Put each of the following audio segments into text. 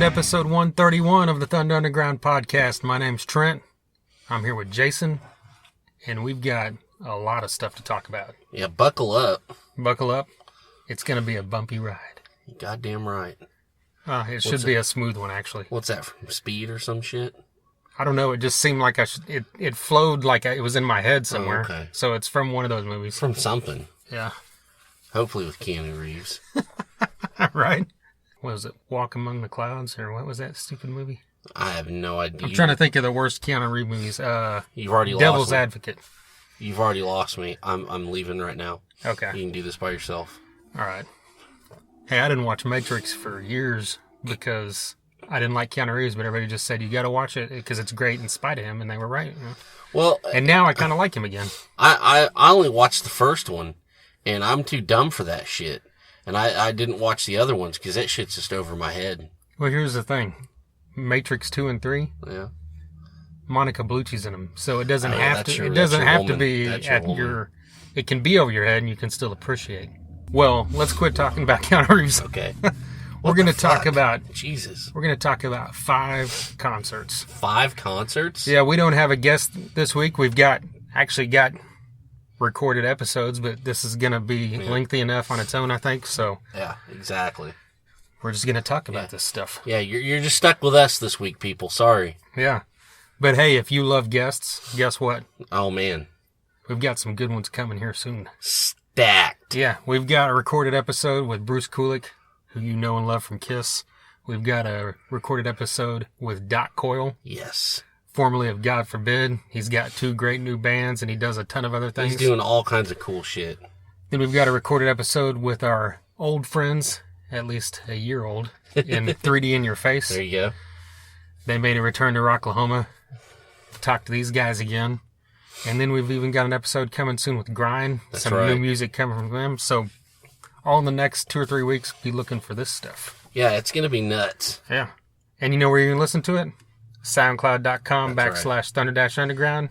to episode 131 of the Thunder Underground podcast. My name's Trent. I'm here with Jason, and we've got a lot of stuff to talk about. Yeah, buckle up. Buckle up. It's going to be a bumpy ride. Goddamn right. It should be a smooth one, actually. What's that, from Speed or some shit? I don't know. It just seemed like it flowed like it was in my head somewhere. Oh, okay. So it's from one of those movies. From something. Yeah. Hopefully with Keanu Reeves. Right? What was it? Walk Among the Clouds? Or what was that stupid movie? I have no idea. I'm trying to think of the worst Keanu Reeves movies. You've already lost me. Devil's Advocate. You've already lost me. I'm leaving right now. Okay. You can do this by yourself. All right. Hey, I didn't watch Matrix for years because I didn't like Keanu Reeves, but everybody just said, you got to watch it because it's great in spite of him, and they were right. You know? Well, and now I kind of like him again. I only watched the first one, and I'm too dumb for that shit. And I didn't watch the other ones because that shit's just over my head. Well, here's the thing. Matrix 2 and 3, yeah, Monica Bellucci's in them, so it doesn't have to. Your, it doesn't have to be at your. It can be over your head, and you can still appreciate. Well, let's quit talking about Keanu Reeves. Okay. We're going to talk about Jesus. We're going to talk about 5 concerts. 5 concerts? Yeah, we don't have a guest this week. We've actually got recorded episodes, but this is going to be lengthy enough on its own, I think. So yeah, exactly. We're just going to talk about this stuff. Yeah, you're just stuck with us this week, people. Sorry. Yeah. But hey, if you love guests, guess what? Oh, man. We've got some good ones coming here soon. Stacked. Yeah, we've got a recorded episode with Bruce Kulick, who you know and love from Kiss. We've got a recorded episode with Doc Coyle. Yes. Formerly of God Forbid. He's got 2 great new bands, and he does a ton of other things. He's doing all kinds of cool shit. Then we've got a recorded episode with our old friends, at least a year old, in 3D In Your Face. There you go. They made a return to Rocklahoma. Talk to these guys again. And then we've even got an episode coming soon with Grind. That's some right. New music coming from them. So all in the next 2 or 3 weeks, be looking for this stuff. Yeah, it's going to be nuts. Yeah. And you know where you can listen to it? SoundCloud.com That's / Thunder-Underground.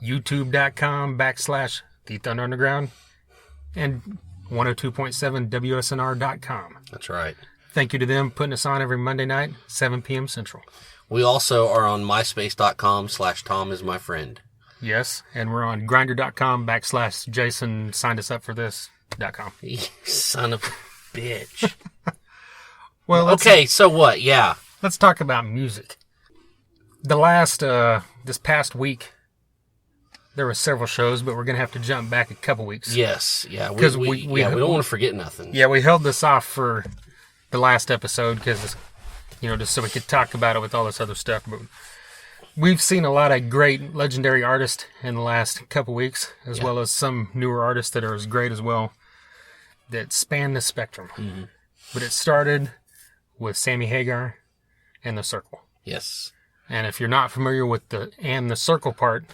YouTube.com / The Thunder Underground. And 102.7 WSNR.com. That's right. Thank you to them putting us on every Monday night, 7 p.m. Central. We also are on MySpace.com / Tom is my friend. Yes, and we're on Grindr.com / Jason signed us up for this.com. You son of a bitch. Well, okay, so what? Yeah. Let's talk about music. This past week, there were several shows, but we're going to have to jump back a couple weeks. Yes, yeah. Because we don't want to forget nothing. Yeah, we held this off for the last episode because, just so we could talk about it with all this other stuff. But we've seen a lot of great legendary artists in the last couple weeks, as well as some newer artists that are as great as well, that span the spectrum. Mm-hmm. But it started with Sammy Hagar and The Circle. Yes. And if you're not familiar with the Circle part,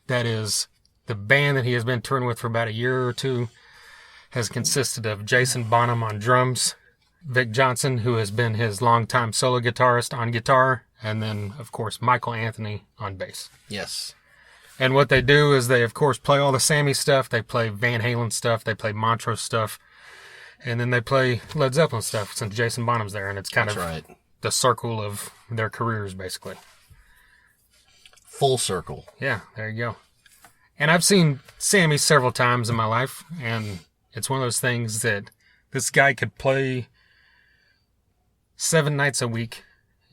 that is the band that he has been touring with for about a year or 2, has consisted of Jason Bonham on drums, Vic Johnson, who has been his longtime solo guitarist on guitar, and then, of course, Michael Anthony on bass. Yes. And what they do is they, of course, play all the Sammy stuff, they play Van Halen stuff, they play Montrose stuff, and then they play Led Zeppelin stuff since Jason Bonham's there, and it's kind of the circle of their careers, basically. Full circle. Yeah, there you go. And I've seen Sammy several times in my life, and it's one of those things that this guy could play 7 nights a week,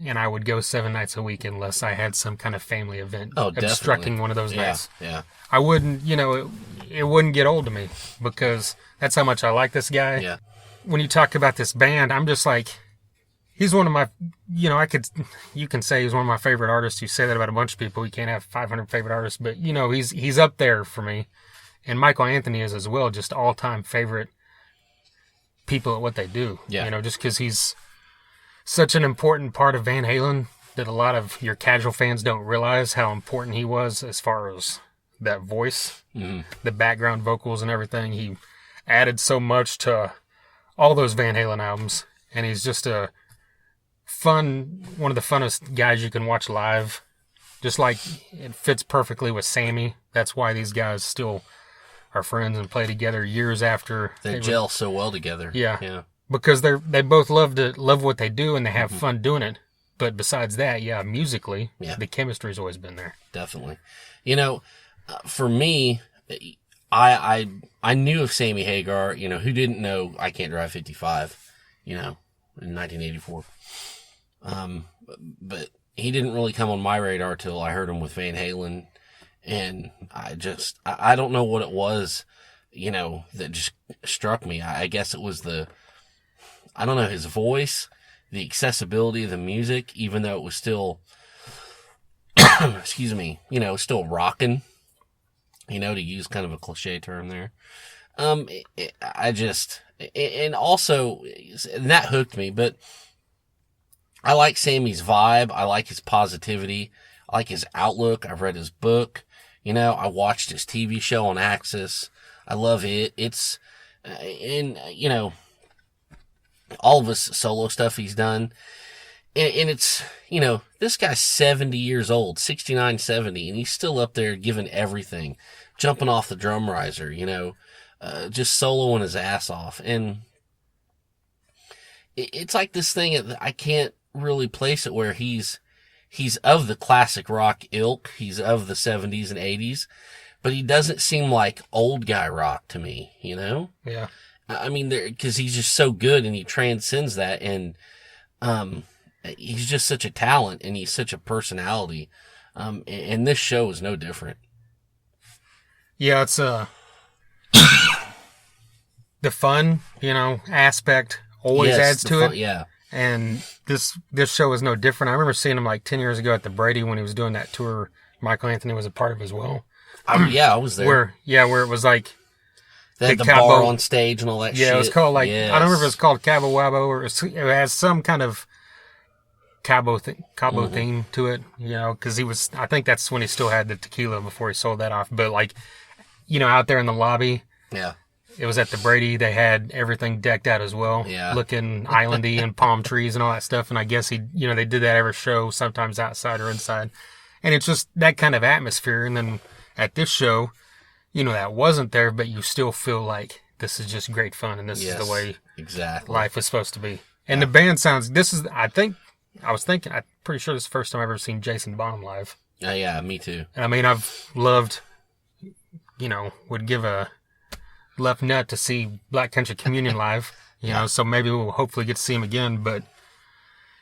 and I would go 7 nights a week unless I had some kind of family event obstructing one of those nights. Yeah. I wouldn't, it wouldn't get old to me because that's how much I like this guy. Yeah. When you talk about this band, I'm just like, he's one of my, you can say he's one of my favorite artists. You say that about a bunch of people. You can't have 500 favorite artists, but he's up there for me. And Michael Anthony is as well, just all-time favorite people at what they do. Yeah. Just because he's such an important part of Van Halen that a lot of your casual fans don't realize how important he was as far as that voice, the background vocals and everything. He added so much to all those Van Halen albums, and he's just one of the funnest guys you can watch live. Just like it fits perfectly with Sammy. That's why these guys still are friends and play together years after. They gel so well together. Yeah. because they both love what they do and they have fun doing it. But besides that, yeah, musically, the chemistry's always been there. Definitely. You know, for me, I knew of Sammy Hagar. You know, who didn't know I Can't Drive 55? You know, in 1984. But he didn't really come on my radar till I heard him with Van Halen, and I don't know what it was, you know, that just struck me. I guess it was I don't know, his voice, the accessibility of the music, even though it was still, excuse me, you know, still rocking, you know, to use kind of a cliche term there. And also, and that hooked me, but I like Sammy's vibe. I like his positivity. I like his outlook. I've read his book. You know, I watched his TV show on Axis. I love it. It's, and, you know, all of his solo stuff he's done. And it's, you know, this guy's 70 years old, 69, 70, and he's still up there giving everything, jumping off the drum riser, you know, just soloing his ass off. And it's like this thing, I can't really place it where he's of the classic rock ilk. He's of the 70s and 80s, but he doesn't seem like old guy rock to me, you know? Yeah. I mean, because he's just so good and he transcends that. And, he's just such a talent and he's such a personality. And this show is no different. Yeah, it's, the fun, you know, aspect always adds to it. Yeah. And this show is no different. I remember seeing him like 10 years ago at the Brady when he was doing that tour Michael Anthony was a part of as well. I was there. Where it was like they had the bar on stage and all that shit. Yeah, it was called like, yes. I don't remember if it was called Cabo Wabo or it has some kind of Cabo theme to it, you know, because I think that's when he still had the tequila before he sold that off. But like, you know, out there in the lobby. Yeah. It was at the Brady. They had everything decked out as well. Yeah. Looking islandy and palm trees and all that stuff. And I guess they did that every show, sometimes outside or inside. And it's just that kind of atmosphere. And then at this show, you know, that wasn't there, but you still feel like this is just great fun. And this is the way life is supposed to be. And the band sounds, I'm pretty sure this is the first time I've ever seen Jason Bonham live. Yeah, me too. And I mean, I've loved, you know, would give a left nut to see Black Country Communion live, you know, so maybe we'll hopefully get to see him again. But,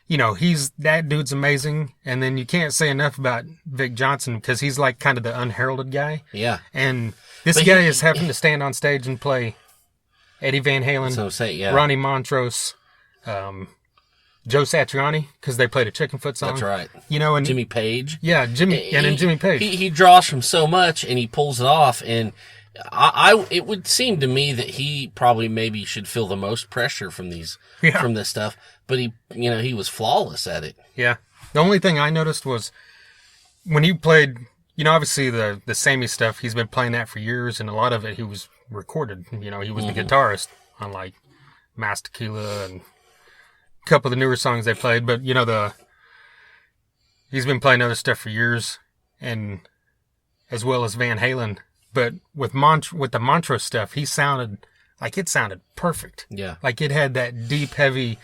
you know, that dude's amazing. And then you can't say enough about Vic Johnson because he's like kind of the unheralded guy. Yeah. And this guy is having to stand on stage and play Eddie Van Halen, Ronnie Montrose, Joe Satriani, because they played a Chickenfoot song. That's right. You know, and Jimmy Page. Yeah, Jimmy Page. He draws from so much and he pulls it off. And it would seem to me that he probably maybe should feel the most pressure from this stuff, but he was flawless at it. Yeah. The only thing I noticed was when he played, you know, obviously the Sammy stuff, he's been playing that for years, and a lot of it he was recorded. You know, he was the guitarist on like Mass Tequila and a couple of the newer songs they played, but you know, he's been playing other stuff for years, and as well as Van Halen. But with the Montrose stuff, it sounded perfect. Yeah. Like it had that deep, heavy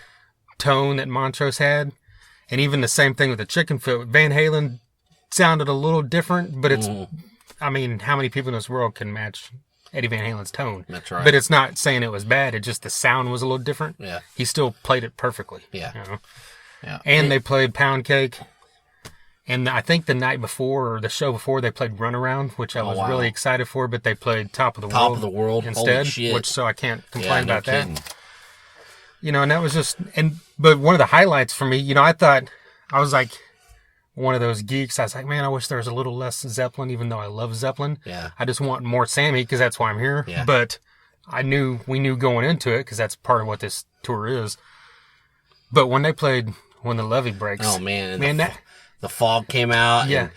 tone that Montrose had. And even the same thing with the Chickenfoot. Van Halen sounded a little different, but it's, I mean, how many people in this world can match Eddie Van Halen's tone? That's right. But it's not saying it was bad. It just, the sound was a little different. Yeah. He still played it perfectly. Yeah. You know? Yeah. And they played Pound Cake. And I think the night before, or the show before, they played Runaround, which I was really excited for, but they played Top of the World instead, so I can't complain about that. You know, and that was just, but one of the highlights for me, you know, I was like one of those geeks. I was like, man, I wish there was a little less Zeppelin, even though I love Zeppelin. Yeah. I just want more Sammy, because that's why I'm here. Yeah. But we knew going into it, because that's part of what this tour is. But when they played When the Levee Breaks. Oh, man. The fog came out, and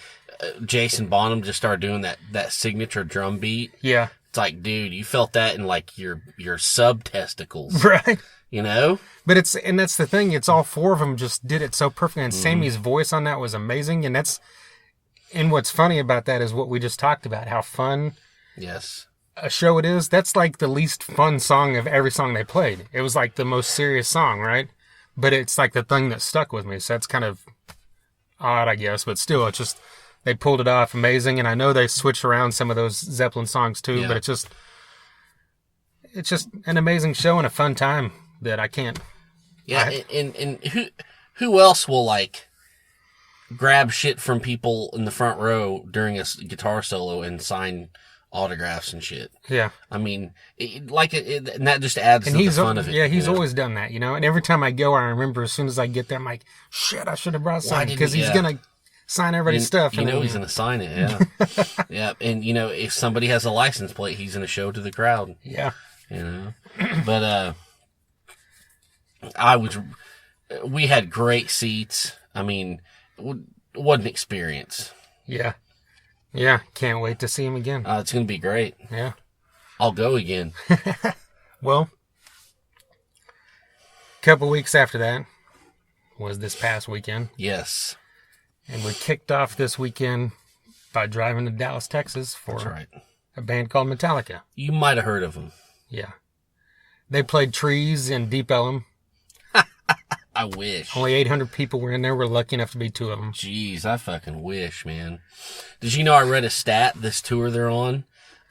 Jason Bonham just started doing that signature drum beat. Yeah. It's like, dude, you felt that in like your sub-testicles. Right. You know? But that's the thing, it's all four of them just did it so perfectly, and Sammy's voice on that was amazing, and what's funny about that is what we just talked about, how fun. Yes. a show it is, that's like the least fun song of every song they played. It was like the most serious song, right? But it's like the thing that stuck with me. So that's kind of odd, I guess. But still, it's just, they pulled it off amazing. And I know they switched around some of those Zeppelin songs too, but it's just an amazing show and a fun time that I can't. Yeah. And who else will like grab shit from people in the front row during a guitar solo and sign autographs and shit? Yeah. I mean, and that just adds to the fun of it. Yeah, he's always done that, you know? And every time I go, I remember as soon as I get there, I'm like, shit, I should have brought something because he's going to sign everybody's stuff. You know he's going to sign it, yeah. Yeah, and, you know, if somebody has a license plate, he's going to show to the crowd. Yeah. You know? But, we had great seats. I mean, what an experience. Yeah. Yeah, can't wait to see him again. It's going to be great. Yeah. I'll go again. Well, a couple weeks after that was this past weekend. Yes. And we kicked off this weekend by driving to Dallas, Texas for a band called Metallica. You might have heard of them. Yeah. They played Trees in Deep Ellum. I wish. Only 800 people were in there. We're lucky enough to be two of them. Jeez, I fucking wish, man. Did you know I read a stat this tour they're on?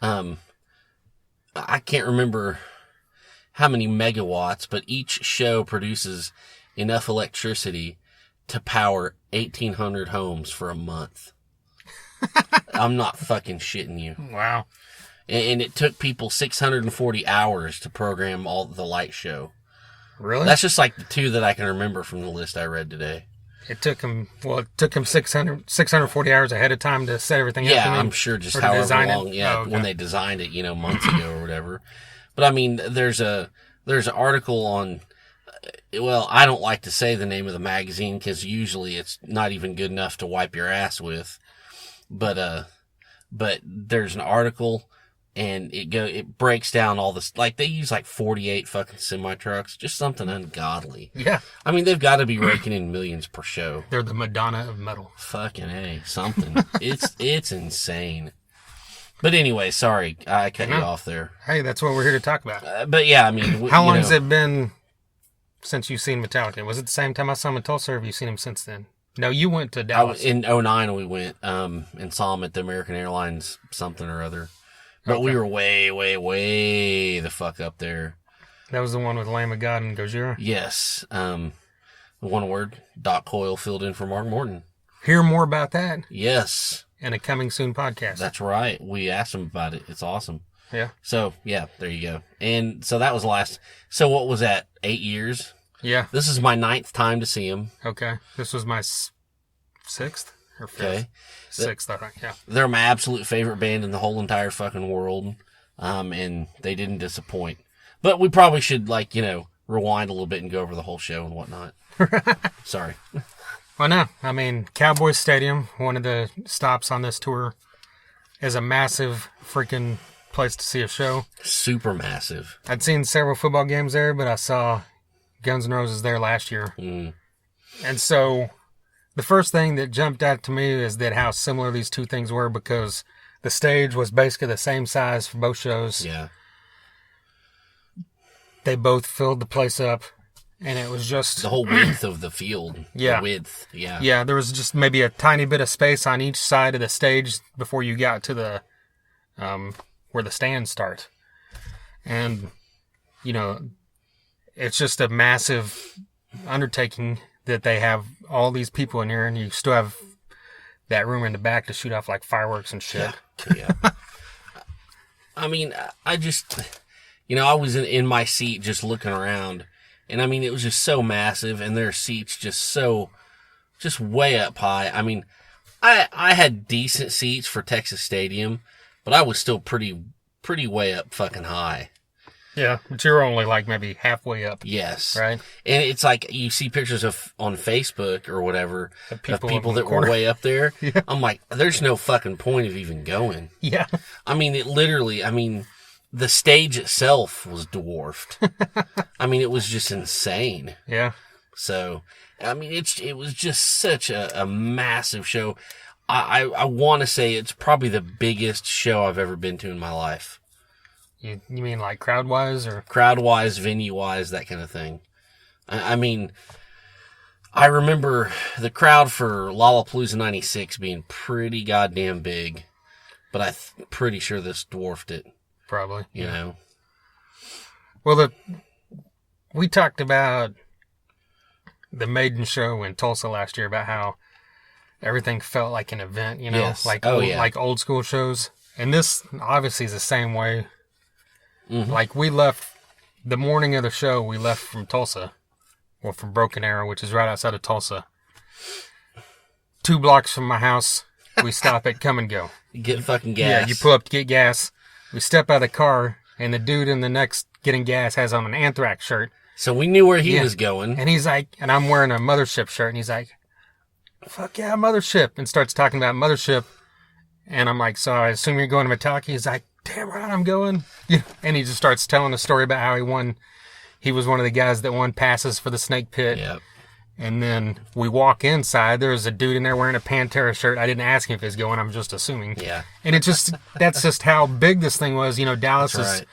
I can't remember how many megawatts, but each show produces enough electricity to power 1,800 homes for a month. I'm not fucking shitting you. Wow. And it took people 640 hours to program all the light show. Really? That's just like the two that I can remember from the list I read today. It took him 640 hours ahead of time to set everything up. Yeah, I'm sure just however long, when they designed it, months ago or whatever. But I mean, there's an article on, well, I don't like to say the name of the magazine because usually it's not even good enough to wipe your ass with. But there's an article and it breaks down all this, like they use like 48 fucking semi-trucks, just something ungodly. Yeah. I mean, they've got to be raking in millions per show. They're the Madonna of metal. Fucking A, something. It's insane. But anyway, sorry, I cut you off there. Hey, that's what we're here to talk about. But yeah, I mean, how long has it been since you've seen Metallica? Was it the same time I saw him in Tulsa, or have you seen him since then? No, you went to Dallas. In 2009 we went, and saw him at the American Airlines something or other. But we were way, way, way the fuck up there. That was the one with Lamb of God and Gojira? Yes. One word, Doc Coyle filled in for Mark Morton. Hear more about that? Yes. In a coming soon podcast. That's right. We asked him about it. It's awesome. Yeah. So, yeah, there you go. And so that was so what was that, 8 years? Yeah. This is my 9th time to see him. Okay. This was my 6th or 5th? Okay. 6th, I think, yeah. They're my absolute favorite band in the whole entire fucking world. And they didn't disappoint. But we probably should, rewind a little bit and go over the whole show and whatnot. Sorry. Well, no. I mean, Cowboys Stadium, one of the stops on this tour, is a massive freaking place to see a show. Super massive. I'd seen several football games there, but I saw Guns N' Roses there last year. Mm. And so the first thing that jumped out to me is that how similar these two things were, because the stage was basically the same size for both shows. Yeah. They both filled the place up, and it was just the whole width of the field. Yeah. The width. Yeah. Yeah, there was just maybe a tiny bit of space on each side of the stage before you got to the where the stands start. And it's just a massive undertaking that they have all these people in here, and you still have that room in the back to shoot off like fireworks and shit. Yeah. I mean, I just, I was in my seat just looking around, and I mean, it was just so massive, and their seats just way up high. I mean, I had decent seats for Texas Stadium, but I was still pretty way up fucking high. Yeah, but you're only like maybe halfway up. Yes. Right? And it's like you see pictures on Facebook or whatever of people that were way up there. Yeah. I'm like, there's no fucking point of even going. Yeah. I mean, the stage itself was dwarfed. I mean, it was just insane. Yeah. So, I mean, it was just such a massive show. I want to say it's probably the biggest show I've ever been to in my life. You mean like crowd-wise or? Crowd-wise, venue-wise, that kind of thing. I mean, I remember the crowd for Lollapalooza 96 being pretty goddamn big, but I'm pretty sure this dwarfed it. Probably. You know? Well, we talked about the Maiden show in Tulsa last year about how everything felt like an event, you know? Yes. Like, like old school shows. And this obviously is the same way. Mm-hmm. Like, we left, the morning of the show, we left from Tulsa. Well, from Broken Arrow, which is right outside of Tulsa. 2 blocks from my house, we stop at Come and Go. You get fucking gas. Yeah, you pull up to get gas. We step out of the car, and the dude in the next getting gas has on an Anthrax shirt. So we knew where he was going. And he's like, and I'm wearing a Mothership shirt, and he's like, fuck yeah, Mothership. And starts talking about Mothership. And I'm like, so I assume you're going to Metallica? He's like, damn right I'm going. Yeah. And he just starts telling a story about how he won. He was one of the guys that won passes for the Snake Pit. Yep. And then we walk inside. There was a dude in there wearing a Pantera shirt. I didn't ask him if he's going. I'm just assuming. Yeah. And that's just how big this thing was. You know, Dallas That's is,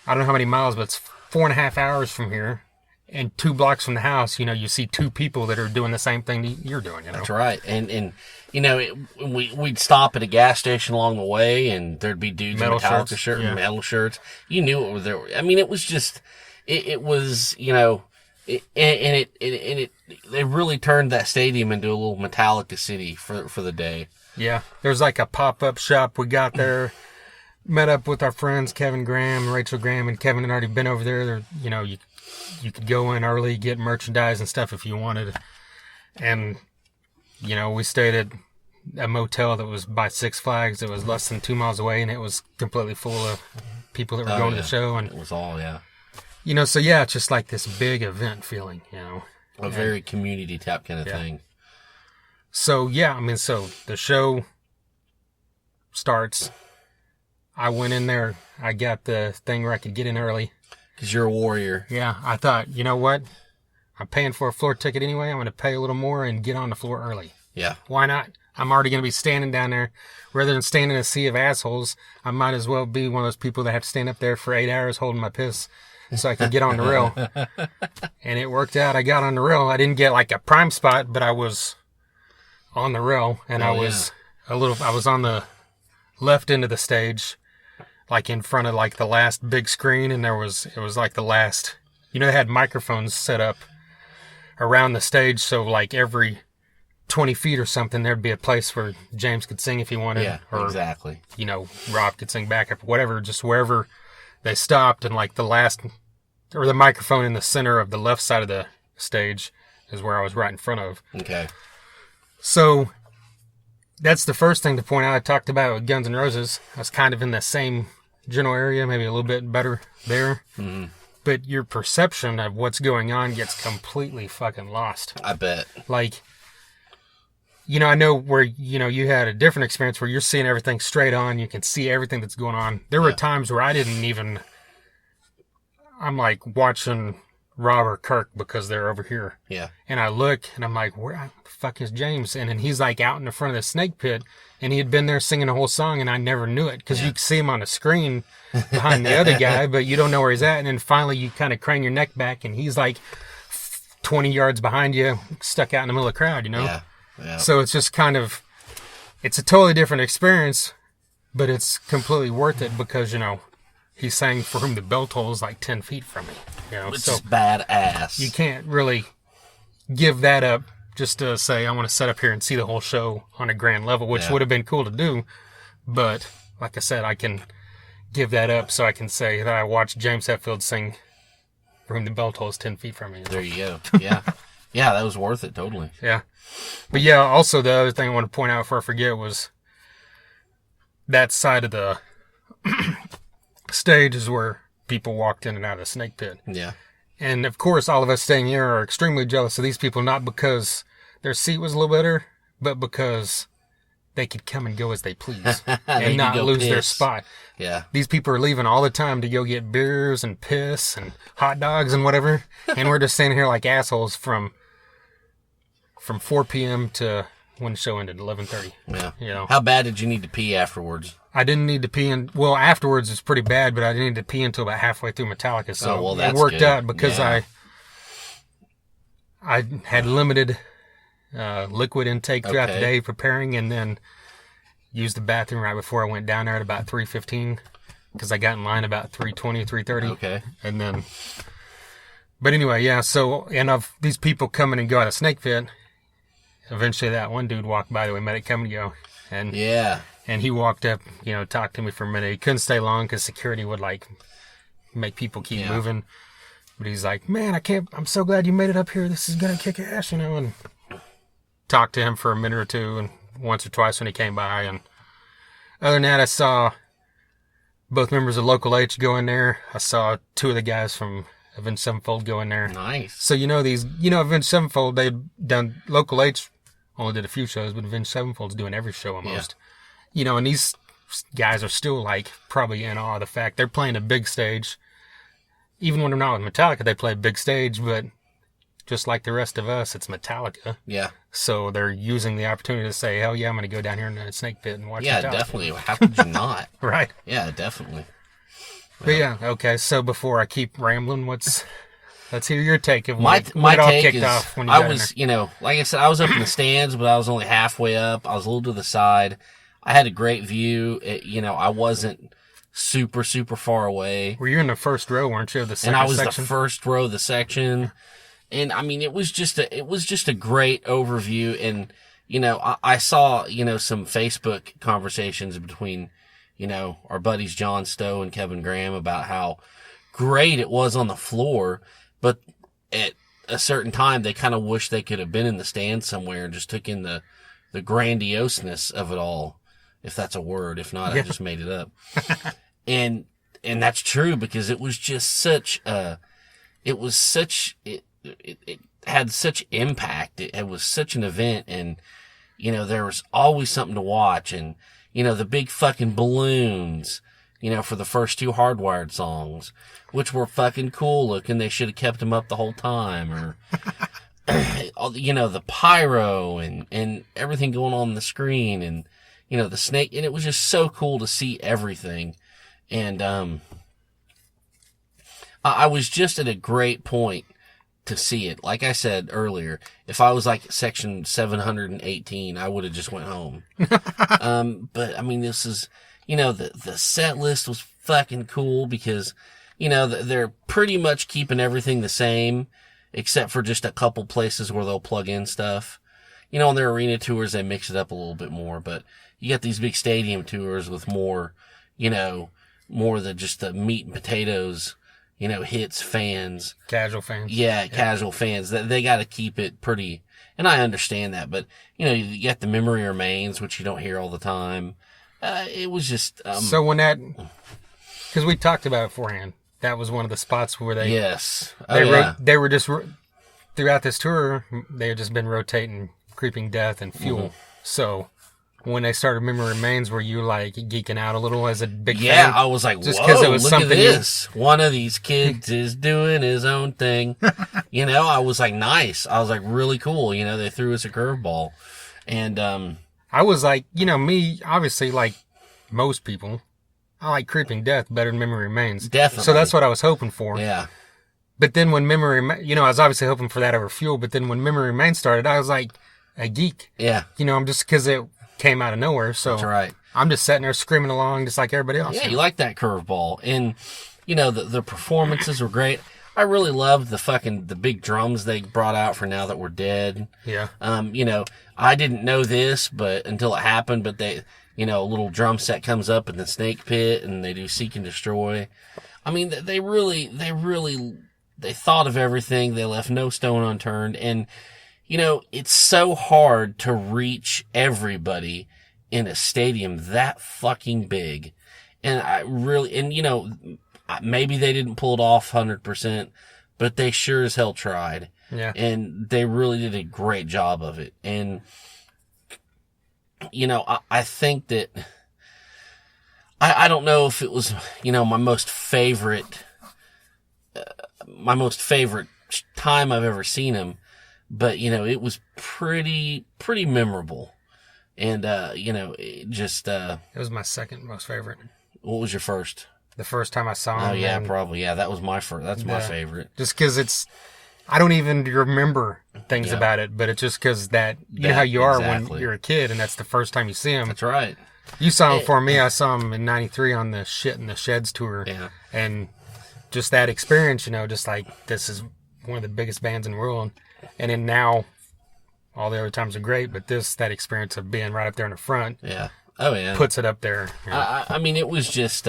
I don't know how many miles, but it's 4.5 hours from here. And 2 blocks from the house, you know, you see 2 people that are doing the same thing you're doing, you know. That's right. And you know, we'd stop at a gas station along the way, and there'd be dudes in Metallica shirts and metal shirts. You knew it was there. I mean, it was just, it was, you know, they really turned that stadium into a little Metallica city for the day. Yeah. There's like a pop-up shop. We got there, met up with our friends, Kevin Graham, Rachel Graham, and Kevin had already been over there. They're, you know, you could go in early, get merchandise and stuff if you wanted. And, you know, we stayed at a motel that was by Six Flags. It was less than 2 miles away, and it was completely full of people that were going to the show. And it was all, you know, so yeah, it's just like this big event feeling, you know. A very community type kind of thing. So, yeah, I mean, so the show starts. I went in there. I got the thing where I could get in early. Because you're a warrior. Yeah, I thought, you know what? I'm paying for a floor ticket anyway. I'm going to pay a little more and get on the floor early. Yeah. Why not? I'm already going to be standing down there. Rather than standing in a sea of assholes, I might as well be one of those people that have to stand up there for 8 hours holding my piss so I can get on the rail. And it worked out. I got on the rail. I didn't get like a prime spot, but I was on the rail. And I was on the left end of the stage, like in front of like the last big screen, and it was like the last, you know, they had microphones set up around the stage, so like every 20 feet or something there'd be a place where James could sing if he wanted. Yeah, or, exactly. You know, Rob could sing backup, whatever, just wherever they stopped, and like the last, or the microphone in the center of the left side of the stage is where I was right in front of. Okay. So that's the first thing to point out. I talked about with Guns N' Roses. I was kind of in the same general area, maybe a little bit better there. Mm-hmm. But your perception of what's going on gets completely fucking lost. I bet. Like, you know, I know where, you know, you had a different experience where you're seeing everything straight on. You can see everything that's going on. There were times where I didn't even, I'm like watching Rob or Kirk because they're over here. Yeah. And I look and I'm like, where the fuck is James? And then he's like out in the front of the Snake Pit, and he had been there singing a whole song, and I never knew it because you could see him on the screen behind the other guy, but you don't know where he's at. And then finally you kind of crane your neck back, and he's like 20 yards behind you, stuck out in the middle of the crowd, you know? Yeah. Yeah. So it's just kind of, it's a totally different experience, but it's completely worth it because, you know, he sang For Whom the Bell Tolls like 10 feet from me. You know, Which so is badass. You can't really give that up just to say, I want to set up here and see the whole show on a grand level, which would have been cool to do. But like I said, I can give that up so I can say that I watched James Hetfield sing For Whom the Bell Tolls 10 feet from me. You know? There you go. Yeah. Yeah, that was worth it, totally. Yeah. But yeah, also the other thing I want to point out before I forget was that side of the stage is where people walked in and out of the Snake Pit. Yeah. And of course, all of us staying here are extremely jealous of these people, not because their seat was a little better, but because they could come and go as they please and not lose their spot. Yeah. These people are leaving all the time to go get beers and piss and hot dogs and whatever. And we're just standing here like assholes from 4 p.m. to when the show ended, 11:30. Yeah. You know. How bad did you need to pee afterwards? I didn't need to pee well, afterwards it's pretty bad, but I didn't need to pee until about halfway through Metallica. So that's it worked good. out because I had limited liquid intake throughout the day preparing, and then used the bathroom right before I went down there at about 3:15 because I got in line about 3:20, 3:30. Okay. And then, but anyway, yeah. So, and of these people coming and go out of Snake Pit, eventually that one dude walked by that we met at Come and Go, and and he walked up, talked to me for a minute. He couldn't stay long because security would make people keep moving. But he's like, man, I'm so glad you made it up here. This is gonna kick ass, and talked to him for a minute or two, and once or twice when he came by. And other than that, I saw both members of Local H go in there. I saw two of the guys from Avenged Sevenfold go in there. Nice. So Avenged Sevenfold, they've done, Local H only did a few shows, but Avenged Sevenfold's doing every show almost. Yeah. And these guys are still probably in awe of the fact they're playing a big stage. Even when they're not with Metallica, they play a big stage, but just like the rest of us, it's Metallica. Yeah. So they're using the opportunity to say, hell yeah, I'm going to go down here in the Snake Pit and watch Metallica. Yeah, definitely. How could you not? Right. Yeah, definitely. But yeah, okay. So before I keep rambling, let's hear your take of my it all take kicked is, off when you I got was, in there. like I said, I was up in the stands, but I was only halfway up. I was a little to the side. I had a great view. I wasn't super, super far away. Were you in the first row, weren't you? The second and I was section? the first row of the section. And I mean, it was just a great overview. And, I saw, some Facebook conversations between, our buddies John Stowe and Kevin Graham about how great it was on the floor. But at a certain time, they kind of wish they could have been in the stands somewhere and just took in the grandioseness of it all. If that's a word. If not, I just made it up. And that's true because it was just such it had such impact. It was such an event, and, there was always something to watch. And, the big fucking balloons, for the first two Hardwired songs, which were fucking cool looking. They should have kept them up the whole time. Or, the pyro and everything going on the screen, and, the snake. And it was just so cool to see everything. And, I was just at a great point to see it. Like I said earlier, if I was section 718, I would have just went home. But I mean, this is, the set list was fucking cool because, they're pretty much keeping everything the same, except for just a couple places where they'll plug in stuff. On their arena tours, they mix it up a little bit more, but you got these big stadium tours with more, more than just the meat and potatoes, hits, fans. Casual fans. Yeah, casual fans. They got to keep it pretty, and I understand that, but, you got the Memory Remains, which you don't hear all the time. It was just, So when because we talked about it beforehand, that was one of the spots where they, yes. They were just, throughout this tour, they had just been rotating Creeping Death and Fuel. Mm-hmm. So when they started Memory Remains, were you geeking out a little as a big fan? Yeah, I was like, just whoa, it was look at this. One of these kids is doing his own thing. I was like, nice. I was like, really cool. They threw us a curveball. And, I was like, me, obviously, like most people, I like Creeping Death better than Memory Remains. Definitely. So that's what I was hoping for. Yeah. But then when I was obviously hoping for that over Fuel, but then when Memory Remains started, I was like a geek. Yeah. I'm just, because it came out of nowhere, so that's right. I'm just sitting there screaming along just like everybody else. Yeah, you like that curveball. And, the performances were great. I really loved the big drums they brought out for Now That We're Dead. Yeah. I didn't know this, but until it happened, but they, a little drum set comes up in the Snake Pit and they do Seek and Destroy. I mean, they thought of everything. They left no stone unturned. And, it's so hard to reach everybody in a stadium that fucking big. And maybe they didn't pull it off 100%, but they sure as hell tried. Yeah. And they really did a great job of it. And, I think that, I don't know if it was, my most favorite time I've ever seen him, but, it was pretty memorable. And, it just, It was my second most favorite. what was your first? The first time I saw him. Oh, yeah, and probably. Yeah, that was my first. That's my favorite. Just because I don't even remember things about it, but it's just because you know how you are when you're a kid and that's the first time you see him. That's right. You saw him before me. I saw him in 93 on the Shit in the Sheds tour. Yeah. And just that experience, just like this is one of the biggest bands in the world. And then now, all the other times are great, but that experience of being right up there in the front. Yeah. Oh, yeah. Puts it up there. I mean, it was just,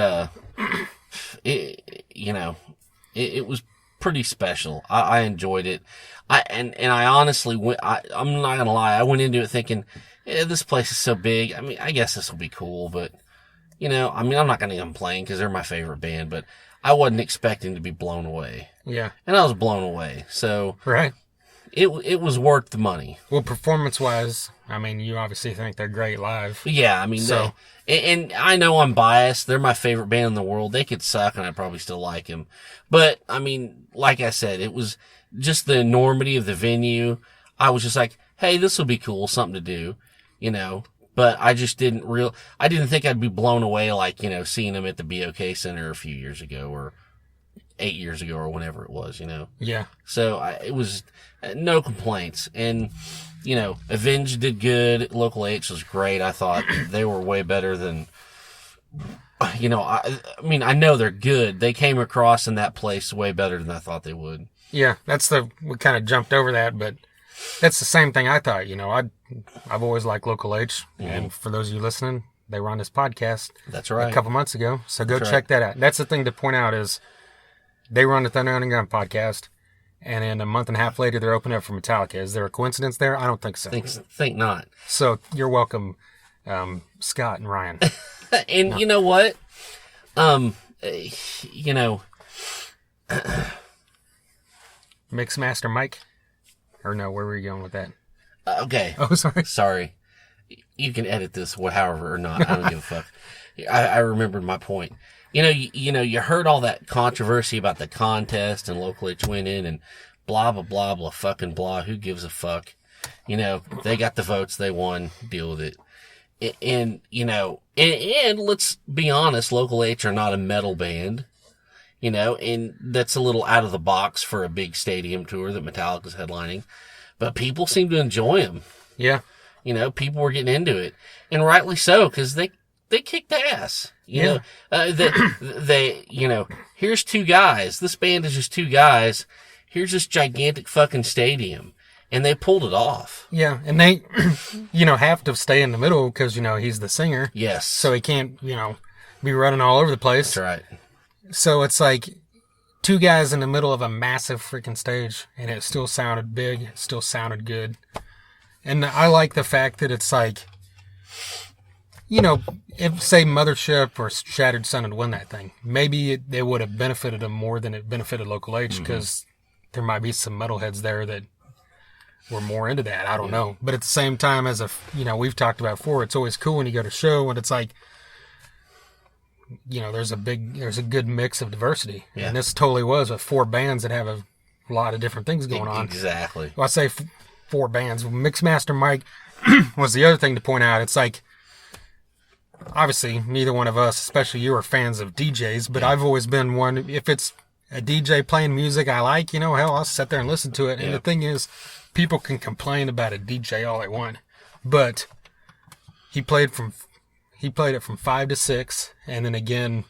it was pretty special. I enjoyed it. I honestly I'm not gonna lie. I went into it thinking, this place is so big. I mean, I guess this will be cool, but I'm not gonna complain because they're my favorite band, but I wasn't expecting to be blown away. Yeah. And I was blown away. So. Right. It was worth the money. Well, performance-wise, I mean, you obviously think they're great live. Yeah, I mean, and I know I'm biased. They're my favorite band in the world. They could suck, and I'd probably still like them. But, I mean, like I said, it was just the enormity of the venue. I was just like, hey, this will be cool, something to do, But I just I didn't think I'd be blown away like, seeing them at the BOK Center a few years ago or 8 years ago or whenever it was, Yeah. So it was no complaints. And, Avenged did good. Local H was great. I thought they were way better than, I know they're good. They came across in that place way better than I thought they would. Yeah, we kind of jumped over that, but that's the same thing I thought, I've always liked Local H. Mm-hmm. And for those of you listening, they were on this podcast. That's right. A couple months ago. So go check that out. That's the thing to point out is, they were on the Thunder and Gun podcast, and then a month and a half later, they're opening up for Metallica. Is there a coincidence there? I don't think so. Think not. So you're welcome, Scott and Ryan. And no. You know what? Mixmaster Mike? Or no, where were you going with that? Okay. Oh, sorry. Sorry. You can edit this, however or not. I don't give a fuck. I remembered my point. You heard all that controversy about the contest and Local H winning and blah, blah, blah, blah, fucking blah. Who gives a fuck? They got the votes. They won. Deal with it. And let's be honest, Local H are not a metal band, and that's a little out of the box for a big stadium tour that Metallica's headlining, but people seem to enjoy them. Yeah. People were getting into it, and rightly so, because they kicked ass. Here's two guys. This band is just two guys. Here's this gigantic fucking stadium. And they pulled it off. Yeah. And they, have to stay in the middle because, he's the singer. Yes. So he can't, be running all over the place. That's right. So it's like two guys in the middle of a massive freaking stage and it still sounded big. It still sounded good. And I like the fact that it's like, if, say, Mothership or Shattered Sun had won that thing, maybe it would have benefited them more than it benefited Local H because there might be some metalheads there that were more into that. I don't know. But at the same time, we've talked about before, it's always cool when you go to a show and it's like, there's a good mix of diversity. Yeah. And this totally was with 4 bands that have a lot of different things going on. Exactly. Well, I say 4 bands. Mixmaster Mike was the other thing to point out. It's like, obviously, neither one of us, especially you, are fans of DJs, but I've always been one, if it's a DJ playing music I like, hell, I'll sit there and listen to it. And the thing is, people can complain about a DJ all they want, but he played it from 5 to 6, and then again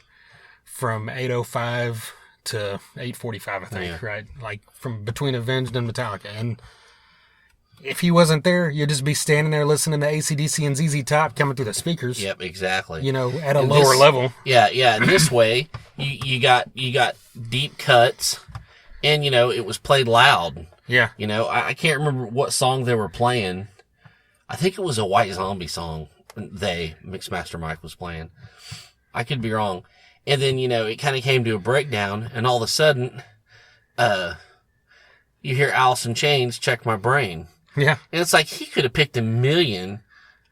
from 8:05 to 8:45, I think, right? Like from between Avenged and Metallica. And if he wasn't there, you'd just be standing there listening to AC/DC and ZZ Top coming through the speakers. Yep, exactly. At a lower level. Yeah. And this way, you got deep cuts, and it was played loud. Yeah. I can't remember what song they were playing. I think it was a White Zombie song. Mixmaster Mike was playing. I could be wrong. And then it kind of came to a breakdown, and all of a sudden, you hear Alice in Chains, Check My Brain. Yeah. And it's like, he could have picked a million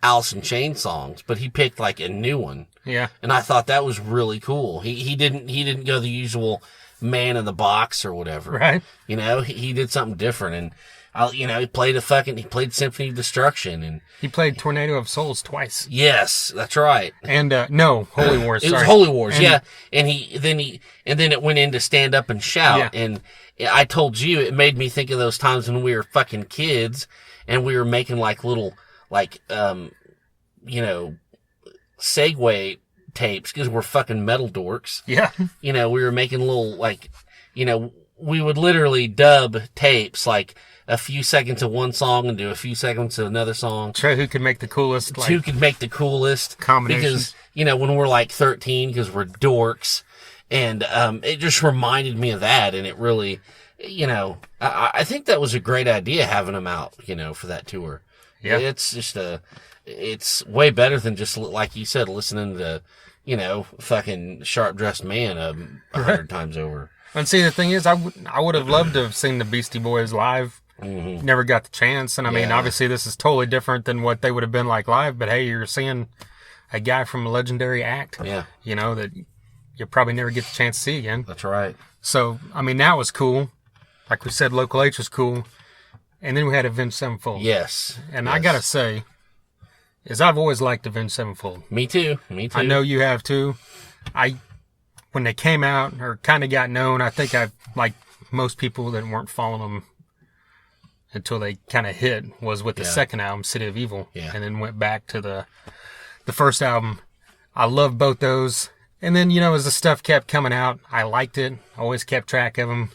Alice in Chains songs, but he picked like a new one. Yeah. And I thought that was really cool. He didn't go the usual Man in the Box or whatever. Right. He did something different. And He played Symphony of Destruction, and he played Tornado of Souls twice. yes, that's right. And no, Holy Wars. It was Sorry. Holy Wars, And- yeah. And then it went into Stand Up and Shout. Yeah. And I told you, it made me think of those times when we were fucking kids and we were making like little, Segway tapes because we're fucking metal dorks. Yeah. We were making little, we would literally dub tapes, like a few seconds of one song and do a few seconds of another song. Try who could make the coolest. Who could make the coolest combinations. Because, when we're like 13, because we're dorks. And, it just reminded me of that. And it really, I think that was a great idea having them out, for that tour. Yeah. It's just it's way better than just, like you said, listening to, fucking Sharp Dressed Man 100 times over. And see, the thing is, I would have loved to have seen the Beastie Boys live. Mm-hmm. Never got the chance. And I mean, obviously this is totally different than what they would have been like live, but hey, you're seeing a guy from a legendary act, Yeah. That you'll probably never get the chance to see again. That's right. So, I mean, that was cool. Like we said, Local H was cool. And then we had Avenged Sevenfold. Yes. And yes. I gotta say, I've always liked Avenged Sevenfold. Me too. I know you have too. When they came out or kind of got known, I think like most people that weren't following them until they kind of hit was with the second album, City of Evil. Yeah. And then went back to the first album. I love both those. And then, as the stuff kept coming out, I liked it. I always kept track of them.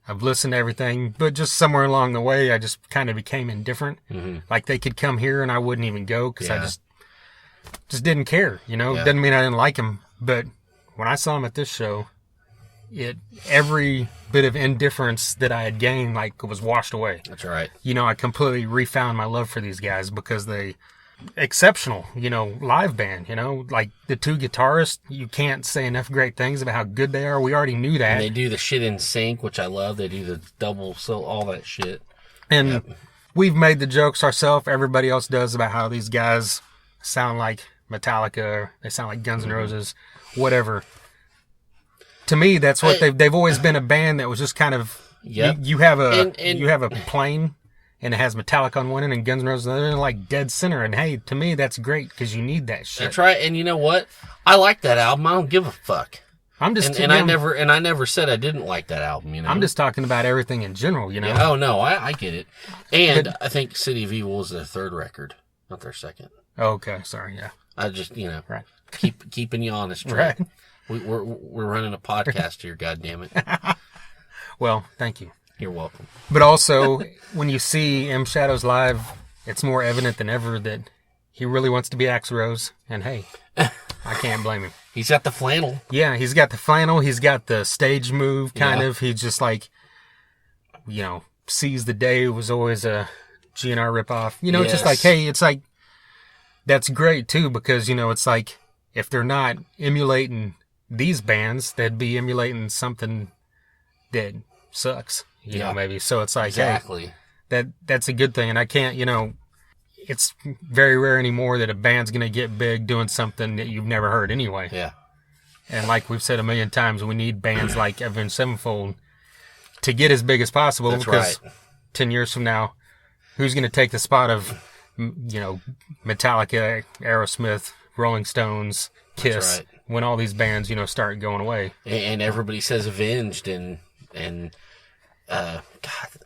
I've listened to everything, but just somewhere along the way, I just kind of became indifferent. Mm-hmm. Like they could come here and I wouldn't even go because I just didn't care. Doesn't mean I didn't like them, but when I saw them at this show, every bit of indifference that I had gained was washed away. That's right. I completely refound my love for these guys because they exceptional, live band, like the two guitarists, you can't say enough great things about how good they are. We already knew that. And they do the shit in sync, which I love. They do the double, all that shit. And we've made the jokes ourselves. Everybody else does about how these guys sound like Metallica. They sound like Guns N' Roses, whatever. To me, that's what they've always been, a band that was just kind of, you have a plane and it has Metallica on one end and Guns N' Roses on the other end, like dead center. And hey, to me, that's great because you need that shit. That's right. And you know what? I like that album. I don't give a fuck. I'm just and I never said I didn't like that album. I'm just talking about everything in general. Yeah, oh no, I get it. And I think City of Evil is their third record, not their second. Okay, sorry. Yeah, I just right. keeping you honest. Right. Right. We're running a podcast here. God damn it. Well, thank you. You're welcome. But also, when you see M Shadows live, it's more evident than ever that he really wants to be Axl Rose. And hey, I can't blame him. He's got the flannel. Yeah, he's got the flannel. He's got the stage move, kind of. He's just like, Seize the Day was always a GNR ripoff. It's just like, hey, it's like, that's great too, because, it's like, if they're not emulating these bands, they'd be emulating something that sucks. Maybe. So it's like, exactly. Hey, that's a good thing. And I can't, it's very rare anymore that a band's going to get big doing something that you've never heard anyway. Yeah. And like we've said a million times, we need bands like Avenged Sevenfold to get as big as possible. That's because right. 10 years from now, who's going to take the spot of, Metallica, Aerosmith, Rolling Stones, Kiss, right. when all these bands, start going away. And everybody says Avenged and God,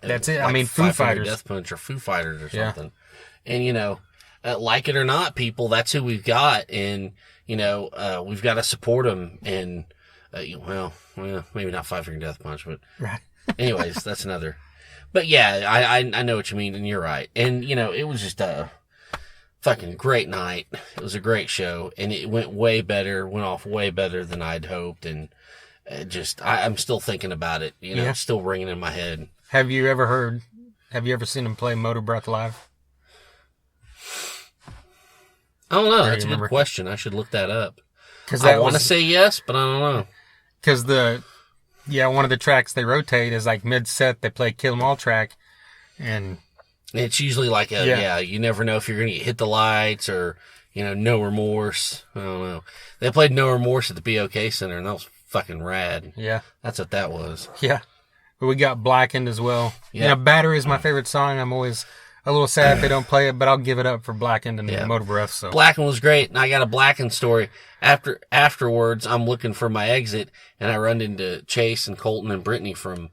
that's it. Like I mean, Foo Fighters, Death Punch, or Foo Fighters, or something. And like it or not, people, that's who we've got, and we've got to support them. And well, maybe not Five Finger Death Punch, but right. anyways, that's another. But yeah, I know what you mean, and you're right. And it was just a fucking great night. It was a great show, and it went off way better than I'd hoped, and. I'm still thinking about it, it's still ringing in my head. Have you ever seen him play Motor Breath live? I don't know. That's a good question. I should look that up. I want to say yes, but I don't know. Because one of the tracks they rotate is like mid-set, they play Kill 'Em All track, and it's usually like you never know if you're going to hit the lights or, No Remorse. I don't know. They played No Remorse at the BOK Center, and that was fucking rad. Yeah. That's what that was. Yeah. But we got Blackened as well. Yeah. You know, Battery is my favorite song. I'm always a little sad if they don't play it, but I'll give it up for Blackened and Motor Breath. So Blackened was great, and I got a Blackened story. Afterwards, I'm looking for my exit, and I run into Chase and Colton and Brittany from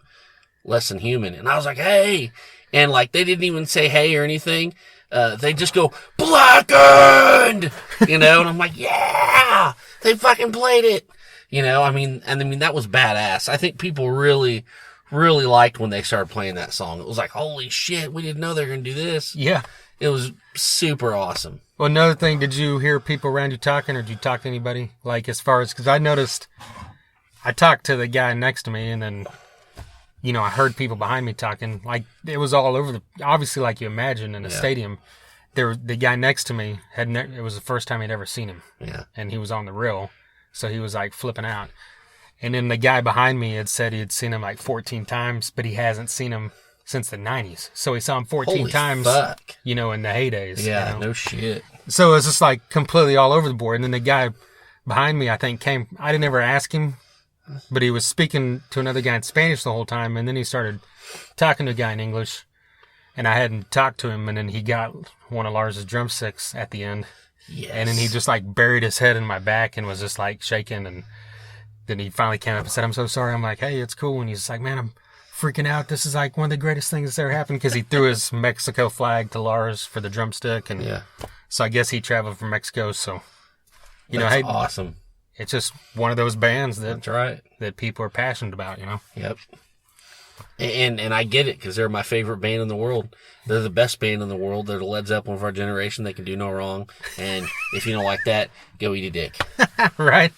Less Than Human, and I was like, hey! And, like, they didn't even say hey or anything. They just go, Blackened! You know, and I'm like, yeah! They fucking played it! You know, I mean, that was badass. I think people really, really liked when they started playing that song. It was like, holy shit, we didn't know they were going to do this. Yeah. It was super awesome. Well, another thing, did you hear people around you talking, or did you talk to anybody? Like, as far as, because I noticed, I talked to the guy next to me, and then, you know, I heard people behind me talking. Like, it was all over obviously, like you imagine in a stadium. The guy next to me, it was the first time he'd ever seen him. Yeah. And he was on the rail, so he was, like, flipping out. And then the guy behind me had said he had seen him, like, 14 times, but he hasn't seen him since the 90s. So he saw him 14 Holy times, fuck. you know, in the heydays. Yeah, you know? no shit. So it was just like completely all over the board. And then the guy behind me, I think, I didn't ever ask him, but he was speaking to another guy in Spanish the whole time. And then he started talking to a guy in English, and I hadn't talked to him. And then he got one of Lars's drumsticks at the end. Yes. And then he just like buried his head in my back and was just like shaking. And then he finally came up and said, I'm so sorry. I'm like, hey, it's cool. And he's just like, man, I'm freaking out. This is like one of the greatest things that's ever happened, because he threw his Mexico flag to Lars for the drumstick. And so I guess he traveled from Mexico. So, you know, hey, awesome. It's just one of those bands That's right. that people are passionate about, you know? Yep. And I get it, because they're my favorite band in the world. They're the best band in the world. They're the Led Zeppelin of our generation. They can do no wrong. And if you don't like that, go eat a dick. Right?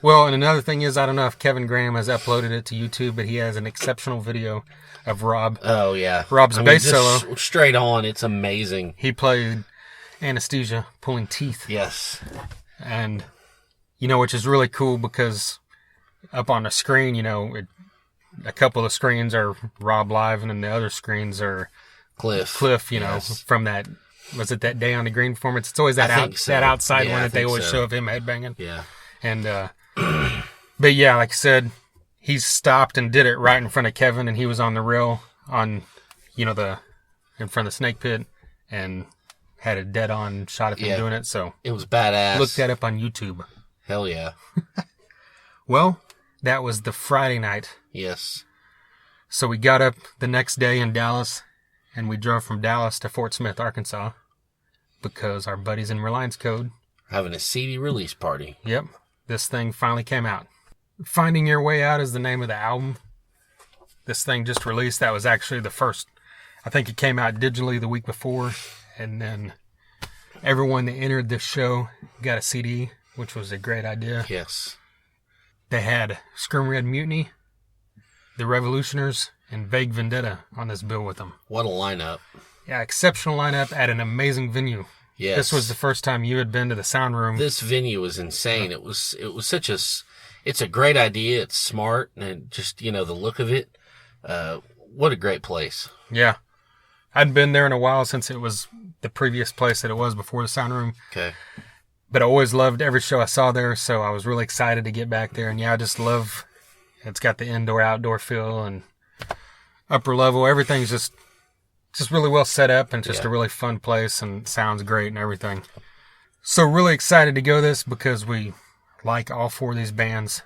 Well, and another thing is, I don't know if Kevin Graham has uploaded it to YouTube, but he has an exceptional video of Rob. Oh, yeah. Rob's bass solo. Straight on. It's amazing. He played Anesthesia, Pulling Teeth. Yes. And, you know, which is really cool, because up on the screen, you know, a couple of screens are Rob live, and then the other screens are Cliff, you know, from that, was it that Day on the Green performance? It's always that outside one that they always show of him headbanging. Yeah. And, but yeah, like I said, he stopped and did it right in front of Kevin, and he was on the rail on, you know, in front of the snake pit, and had a dead on shot of him doing it. So it was badass. Look that up on YouTube. Hell yeah. Well, that was the Friday night. Yes. So we got up the next day in Dallas, and we drove from Dallas to Fort Smith, Arkansas, because our buddies in Reliance Code having a CD release party. Yep. This thing finally came out. Finding Your Way Out is the name of the album. This thing just released. That was actually the first. I think it came out digitally the week before. And then everyone that entered this show got a CD, which was a great idea. Yes. They had Screaming Red Mutiny, The Revolutioners, and Vague Vendetta on this bill with them. What a lineup. Yeah, exceptional lineup at an amazing venue. Yes. This was the first time you had been to the sound room. This venue was insane. It was such it's a great idea. It's smart, and just, you know, the look of it. What a great place. Yeah. I'd been there in a while, since it was the previous place that it was before the sound room. Okay. But I always loved every show I saw there, so I was really excited to get back there. And yeah, I just love, it's got the indoor-outdoor feel and upper level. Everything's just really well set up, and just a really fun place, and sounds great and everything. So really excited to go this, because we like all four of these bands.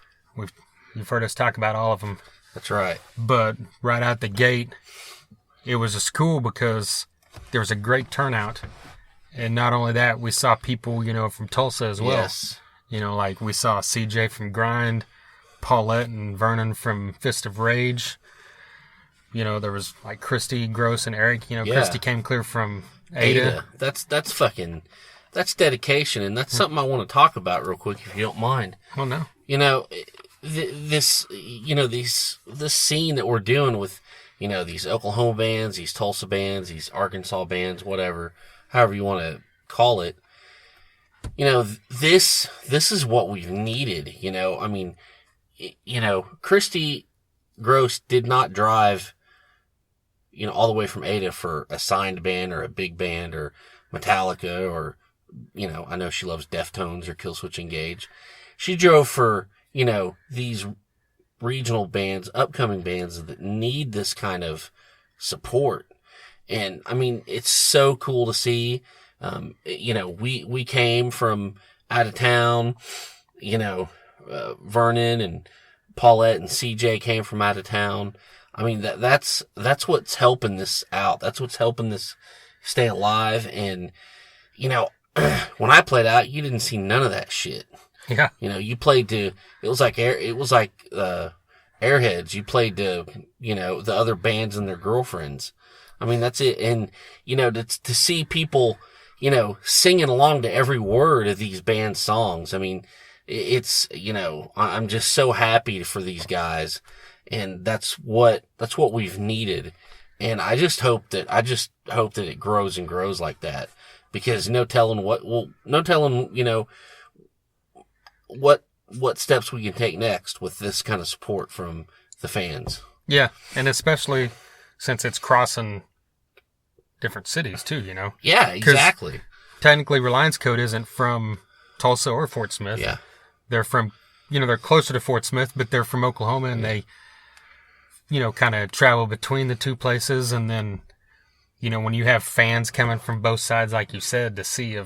You've heard us talk about all of them. That's right. But right out the gate, it was just cool, because there was a great turnout. And not only that, we saw people, you know, from Tulsa as well. Yes. You know, like we saw CJ from Grind, Paulette and Vernon from Fist of Rage. You know, there was like Christy, Gross, and Eric. You know, Christy came clear from Ada. That's dedication, and that's something I want to talk about real quick, if you don't mind. Well, no. You know, this scene that we're doing with, you know, these Oklahoma bands, these Tulsa bands, these Arkansas bands, whatever, however you want to call it. You know, this is what we've needed. You know, I mean, you know, Christy Gross did not drive, you know, all the way from Ada for a signed band or a big band or Metallica, or, you know, I know she loves Deftones or Killswitch Engage. She drove for, you know, these regional bands, upcoming bands that need this kind of support. And I mean, it's so cool to see. We came from out of town, Vernon and Paulette and CJ came from out of town. I mean, that's what's helping this out. That's what's helping this stay alive. And, when I played out, you didn't see none of that shit. Yeah. You played to, it was like Airheads. You played to, the other bands and their girlfriends. I mean, that's it. And, to see people, singing along to every word of these band songs. I mean, it's, I'm just so happy for these guys. And that's what we've needed. And I just hope that it grows and grows like that, because no telling what steps we can take next with this kind of support from the fans. Yeah. And especially since it's crossing different cities too, Yeah, exactly. Technically Reliance Code isn't from Tulsa or Fort Smith. Yeah. They're from, they're closer to Fort Smith, but they're from Oklahoma, and they, kind of travel between the two places. And then, when you have fans coming from both sides, like you said, to see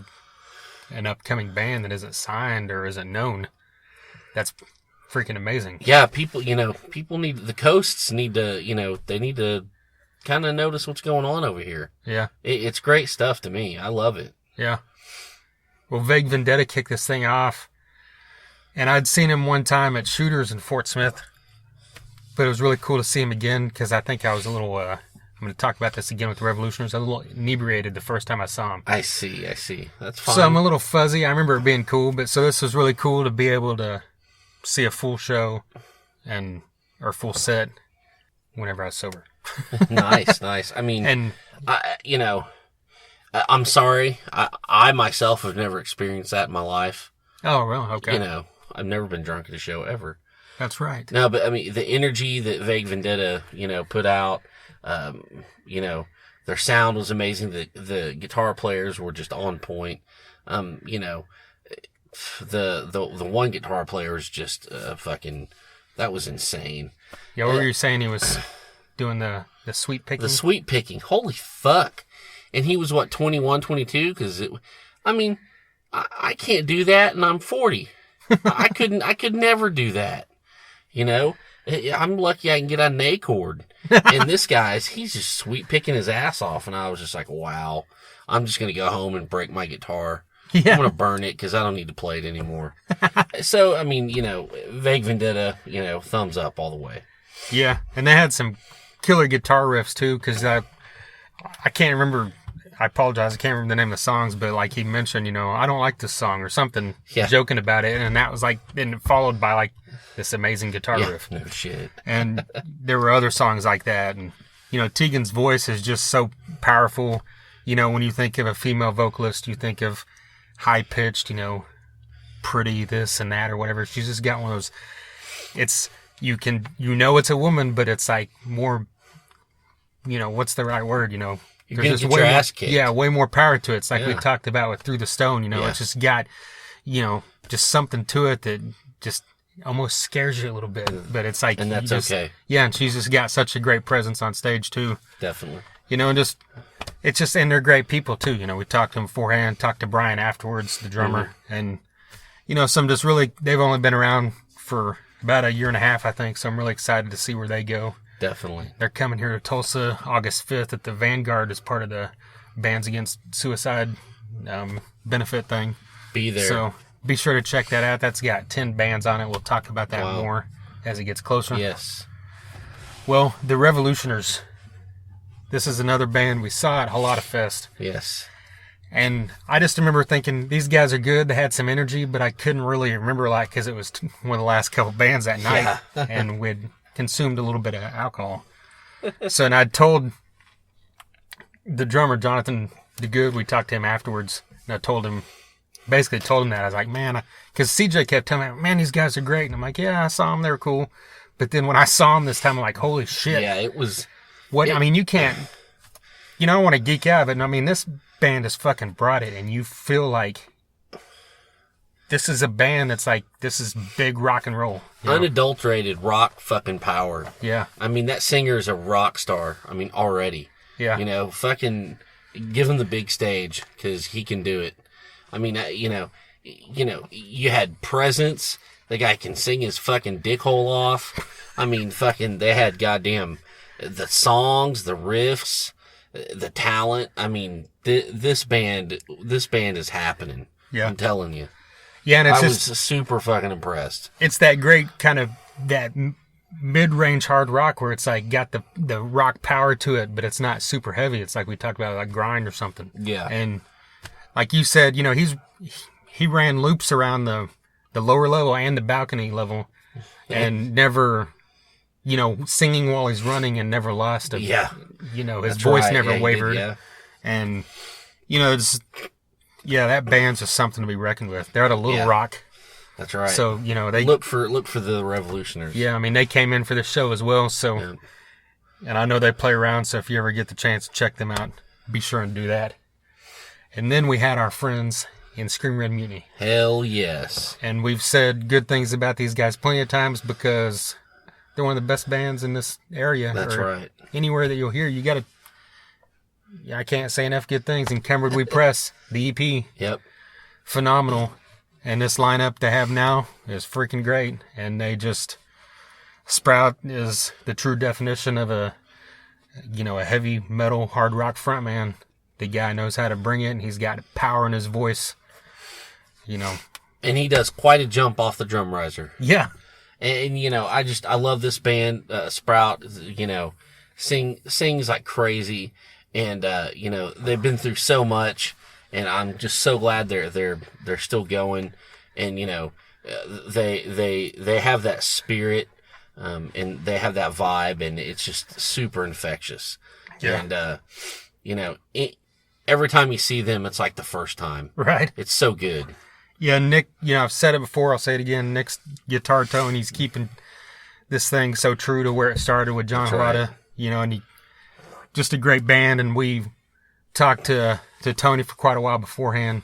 an upcoming band that isn't signed or isn't known, that's freaking amazing. Yeah, people need, the coasts need to, they need to kind of notice what's going on over here. Yeah. It's great stuff to me. I love it. Yeah. Well, Vague Vendetta kicked this thing off, and I'd seen him one time at Shooters in Fort Smith, but it was really cool to see him again, because I think I was a little, I'm going to talk about this again with the Revolutioners, a little inebriated the first time I saw him. I see. That's fine. So I'm a little fuzzy. I remember it being cool, but so this was really cool to be able to see a full show or full set whenever I was sober. Nice. I mean, I'm sorry. I myself have never experienced that in my life. Oh, really? Okay. I've never been drunk at a show ever. That's right. No, but I mean, the energy that Vague Vendetta, put out, their sound was amazing. The guitar players were just on point. The one guitar player is just that was insane. Yeah, what were you saying? He was doing the sweet picking? The sweet picking. Holy fuck. And he was, 21, 22? Because, I can't do that, and I'm 40. I could never do that. I'm lucky I can get on an A chord. And this he's just sweet picking his ass off, and I was just like, wow. I'm just going to go home and break my guitar. Yeah. I'm going to burn it because I don't need to play it anymore. So, Vague Vendetta, thumbs up all the way. Yeah, and they had some killer guitar riffs too, because I can't remember. I apologize, I can't remember the name of the songs, but like he mentioned, I don't like this song or something, joking about it, and that was then followed by this amazing guitar riff. No shit. And there were other songs like that, and Tegan's voice is just so powerful. When you think of a female vocalist, you think of high pitched, pretty this and that or whatever. She's just got one of those. It's it's a woman, but it's more. What's the right word? You're going to get your ass kicked. Yeah, way more power to it. It's like we talked about with Through the Stone, It's just got, just something to it that just almost scares you a little bit. But it's and that's okay. Yeah, and she's just got such a great presence on stage, too. Definitely. And they're great people, too. We talked to them beforehand, talked to Brian afterwards, the drummer. Mm-hmm. And, some just really, they've only been around for about a year and a half, I think. So I'm really excited to see where they go. Definitely. They're coming here to Tulsa August 5th at the Vanguard as part of the Bands Against Suicide benefit thing. Be there. So be sure to check that out. That's got 10 bands on it. We'll talk about that more as it gets closer. Yes. Well, the Revolutioners. This is another band we saw at Halata Fest. Yes. And I just remember thinking, these guys are good. They had some energy, but I couldn't really remember because it was one of the last couple bands that night. Yeah. And we'd consumed a little bit of alcohol. So, and I'd told the drummer, Jonathan DeGood, we talked to him afterwards, and I basically told him that. I was like, man, because CJ kept telling me, man, these guys are great. And I'm like, yeah, I saw them. They were cool. But then when I saw them this time, I'm like, holy shit. Yeah, it was. You can't, I don't want to geek out, but this band has fucking brought it, and you feel like this is a band that's like, this is big rock and roll. Unadulterated rock fucking power. Yeah. I mean, that singer is a rock star. I mean, already. Yeah. You know, fucking give him the big stage because he can do it. I mean, you had Presence. The guy can sing his fucking dick hole off. I mean, fucking, they had goddamn the songs, the riffs, the talent. I mean, this band is happening. Yeah. I'm telling you. Yeah, and I was super fucking impressed. It's that great kind of that mid-range hard rock where it's like got the rock power to it, but it's not super heavy. It's like we talked about, like grind or something. Yeah. And like you said, he ran loops around the lower level and the balcony level, and never, singing while he's running and never lost it. Yeah. His voice never wavered. Yeah. And, that band's just something to be reckoned with. They're at a Little Rock. That's right. So, they look for the Revolutionaries. Yeah, I mean, they came in for this show as well. So, and I know they play around. So if you ever get the chance to check them out, be sure and do that. And then we had our friends in Screaming Red Mutiny. Hell yes. And we've said good things about these guys plenty of times because they're one of the best bands in this area. That's right. Anywhere that you'll hear, you got to. I can't say enough good things. And Cumbered We Press, the EP. Yep. Phenomenal. And this lineup they have now is freaking great. And they just... Sprout is the true definition of a heavy metal, hard rock frontman. The guy knows how to bring it, and he's got power in his voice. And he does quite a jump off the drum riser. Yeah. And I love this band. Sprout, sings like crazy. And, they've been through so much, and I'm just so glad they're still going. And, they have that spirit, and they have that vibe, and it's just super infectious. Yeah. And, every time you see them, it's like the first time. Right. It's so good. Yeah, Nick, I've said it before, I'll say it again. Nick's guitar tone, he's keeping this thing so true to where it started with John Harada, and he just a great band. And we talked to Tony for quite a while beforehand,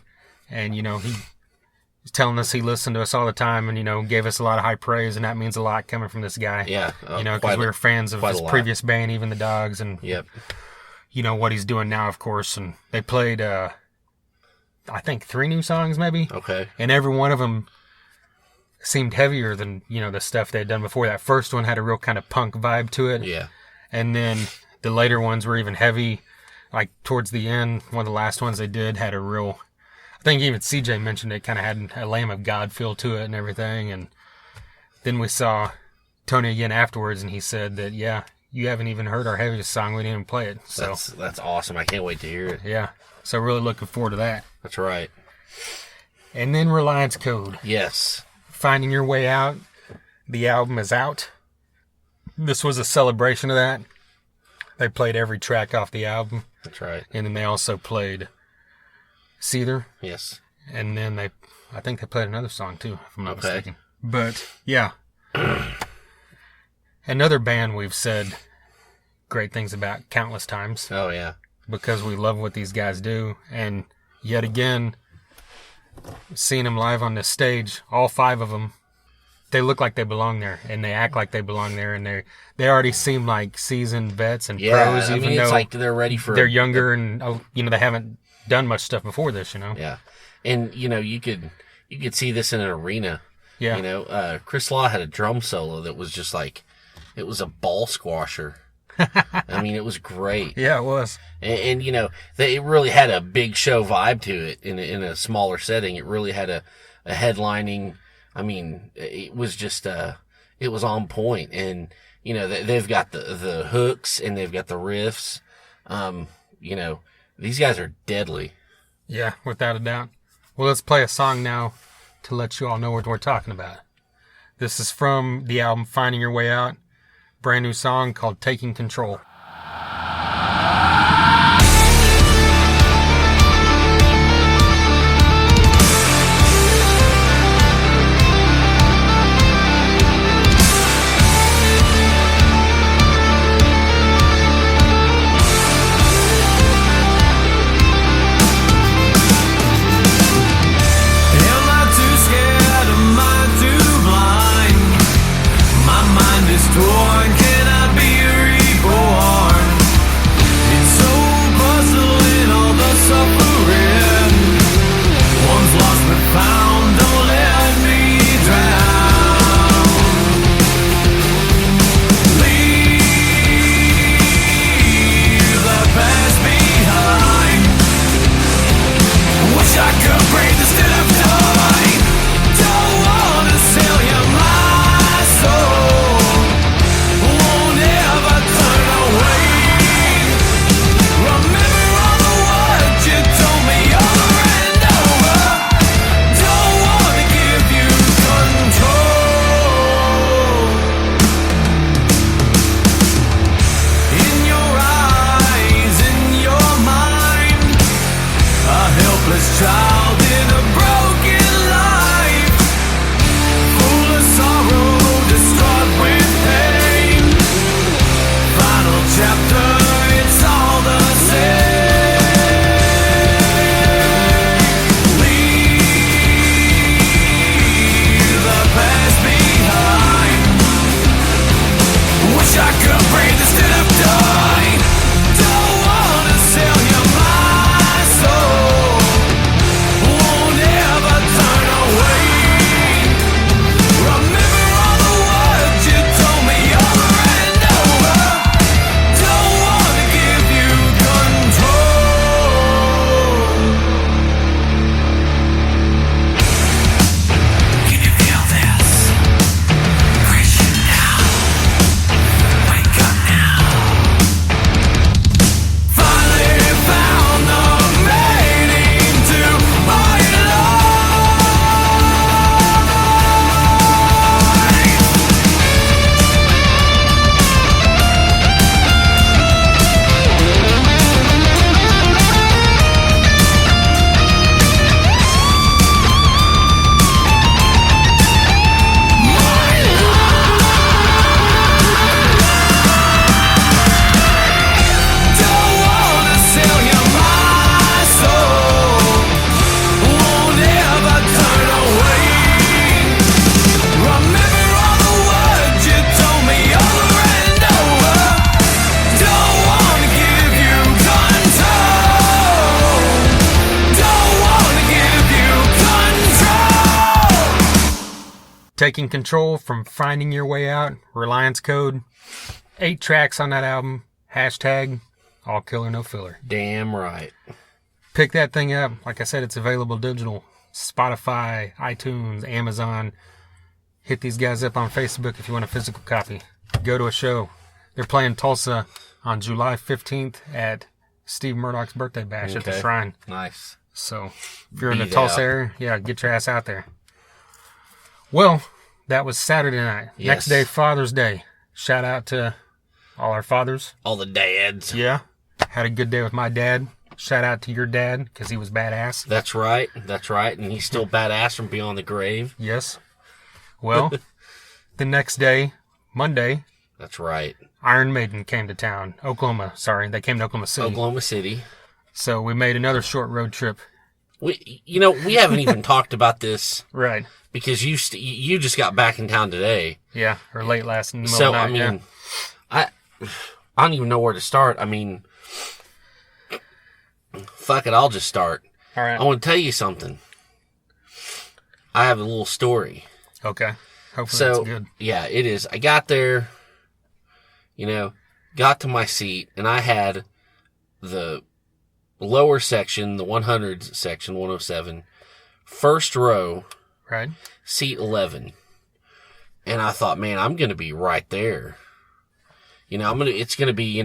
and, he was telling us he listened to us all the time and, gave us a lot of high praise, and that means a lot coming from this guy. Yeah. Because we were fans of his previous band, even the Dogs, and, yep. What he's doing now, of course. And they played, I think 3 new songs maybe. Okay. And every one of them seemed heavier than, the stuff they'd done before. That first one had a real kind of punk vibe to it. Yeah. And then the later ones were even heavy. Like towards the end, one of the last ones they did had a real, I think even CJ mentioned it kind of had a Lamb of God feel to it and everything. And then we saw Tony again afterwards, and he said that, you haven't even heard our heaviest song. We didn't even play it. So that's awesome. I can't wait to hear it. Yeah. So really looking forward to that. That's right. And then Reliance Code. Yes. Finding Your Way Out. The album is out. This was a celebration of that. They played every track off the album. That's right. And then they also played Seether. Yes. And then I think they played another song too, if I'm not mistaken. But yeah. Another band we've said great things about countless times. Oh, yeah. Because we love what these guys do. And yet again, seeing them live on this stage, all 5 of them, they look like they belong there. And they act like they belong there. And they already seem like seasoned vets and pros, even though it's like they're ready for... They're younger and, they haven't done much stuff before this, Yeah. And, you could see this in an arena. Yeah. Chris Law had a drum solo that was just like... It was a ball squasher. I mean, it was great. Yeah, it was. And it really had a big show vibe to it in a smaller setting. It really had a headlining. I mean, it was just, it was on point. And, they've got the hooks and they've got the riffs. These guys are deadly. Yeah, without a doubt. Well, let's play a song now to let you all know what we're talking about. This is from the album Finding Your Way Out. Brand new song called Taking Control. Am I too scared? Taking Control from Finding Your Way Out, Reliance Code. 8 tracks on that album. Hashtag all killer, no filler. Damn right. Pick that thing up. Like I said, it's available digital. Spotify, iTunes, Amazon. Hit these guys up on Facebook if you want a physical copy. Go to a show. They're playing Tulsa on July 15th at Steve Murdoch's birthday bash at the Shrine. Nice. So, if you're in the Tulsa area, yeah, get your ass out there. Well, that was Saturday night. Yes. Next day, Father's Day. Shout out to all our fathers. All the dads. Yeah. Had a good day with my dad. Shout out to your dad, because he was badass. That's right. That's right. And he's still badass from beyond the grave. Yes. Well, the next day, Monday. That's right. Iron Maiden came to town. Oklahoma, sorry. They came to Oklahoma City. Oklahoma City. So we made another short road trip. We haven't even talked about this. Right. Because you just got back in town today. Yeah, or late last night. So, I mean, I don't even know where to start. I mean, fuck it, I'll just start. All right. I want to tell you something. I have a little story. Okay. Hopefully that's good. Yeah, it is. I got there, got to my seat, and I had the lower section, the 100 section, 107, first row, right, seat 11. And I thought, man, I'm going to be right there. It's going to be,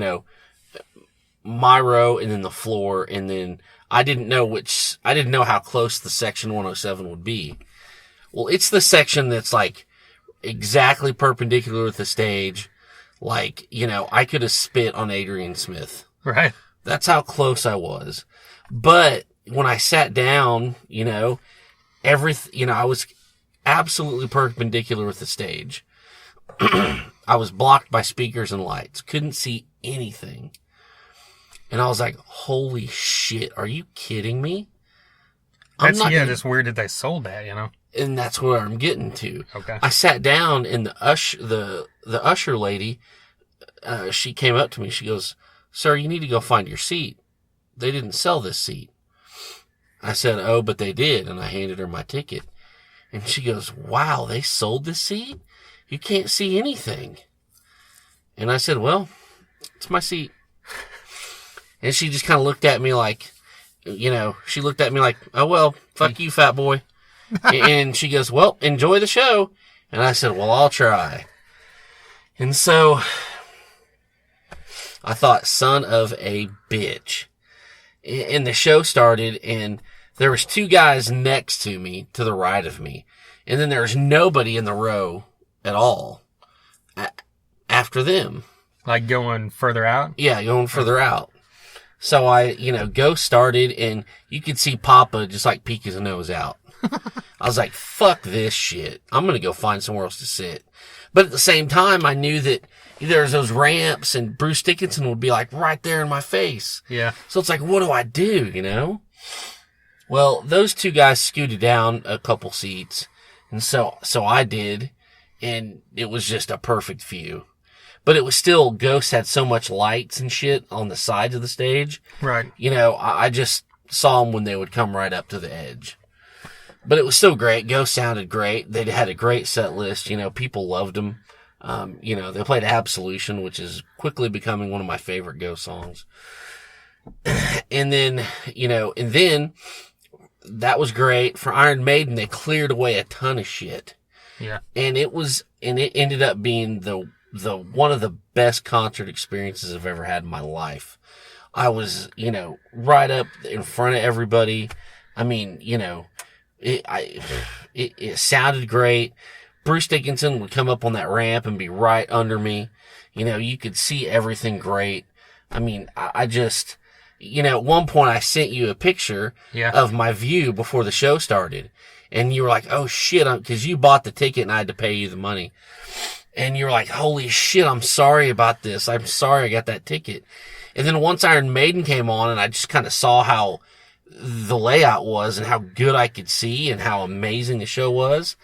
my row and then the floor. And then I didn't know how close the section 107 would be. Well, it's the section that's like exactly perpendicular with the stage. Like, I could have spit on Adrian Smith. Right. That's how close I was. But when I sat down, I was absolutely perpendicular with the stage. I was blocked by speakers and lights. Couldn't see anything. And I was like, holy shit, are you kidding me? It's weird that they sold that, And that's where I'm getting to. Okay. I sat down and the usher lady, she came up to me. She goes, "Sir, you need to go find your seat. They didn't sell this seat." I said, "Oh, but they did." And I handed her my ticket. And she goes, "Wow, they sold this seat? You can't see anything." And I said, "Well, it's my seat." And she just kind of looked at me like, "Oh, well, fuck you, fat boy." And she goes, "Well, enjoy the show." And I said, "Well, I'll try." And so I thought, son of a bitch. And the show started, and there was 2 guys next to me, to the right of me. And then there was nobody in the row at all after them. Like going further out? Yeah, going further out. So I, Ghost started, and you could see Papa just like peek his nose out. I was like, fuck this shit. I'm going to go find somewhere else to sit. But at the same time, I knew that there's those ramps, and Bruce Dickinson would be like right there in my face. Yeah. So it's like, what do I do, Well, those 2 guys scooted down a couple seats, and so I did, and it was just a perfect view. But it was still, Ghost had so much lights and shit on the sides of the stage. Right. I just saw them when they would come right up to the edge. But it was still great. Ghost sounded great. They had a great set list. People loved them. They played Absolution, which is quickly becoming one of my favorite Ghost songs. And then that was great. For Iron Maiden, they cleared away a ton of shit. Yeah. And it ended up being the one of the best concert experiences I've ever had in my life. I was, right up in front of everybody. I mean, it sounded great. Bruce Dickinson would come up on that ramp and be right under me. You could see everything great. I mean, I just, at one point I sent you a picture of my view before the show started. And you were like, oh shit, cause you bought the ticket and I had to pay you the money. And you were like, holy shit, I'm sorry about this. I'm sorry I got that ticket. And then once Iron Maiden came on and I just kind of saw how the layout was and how good I could see and how amazing the show was,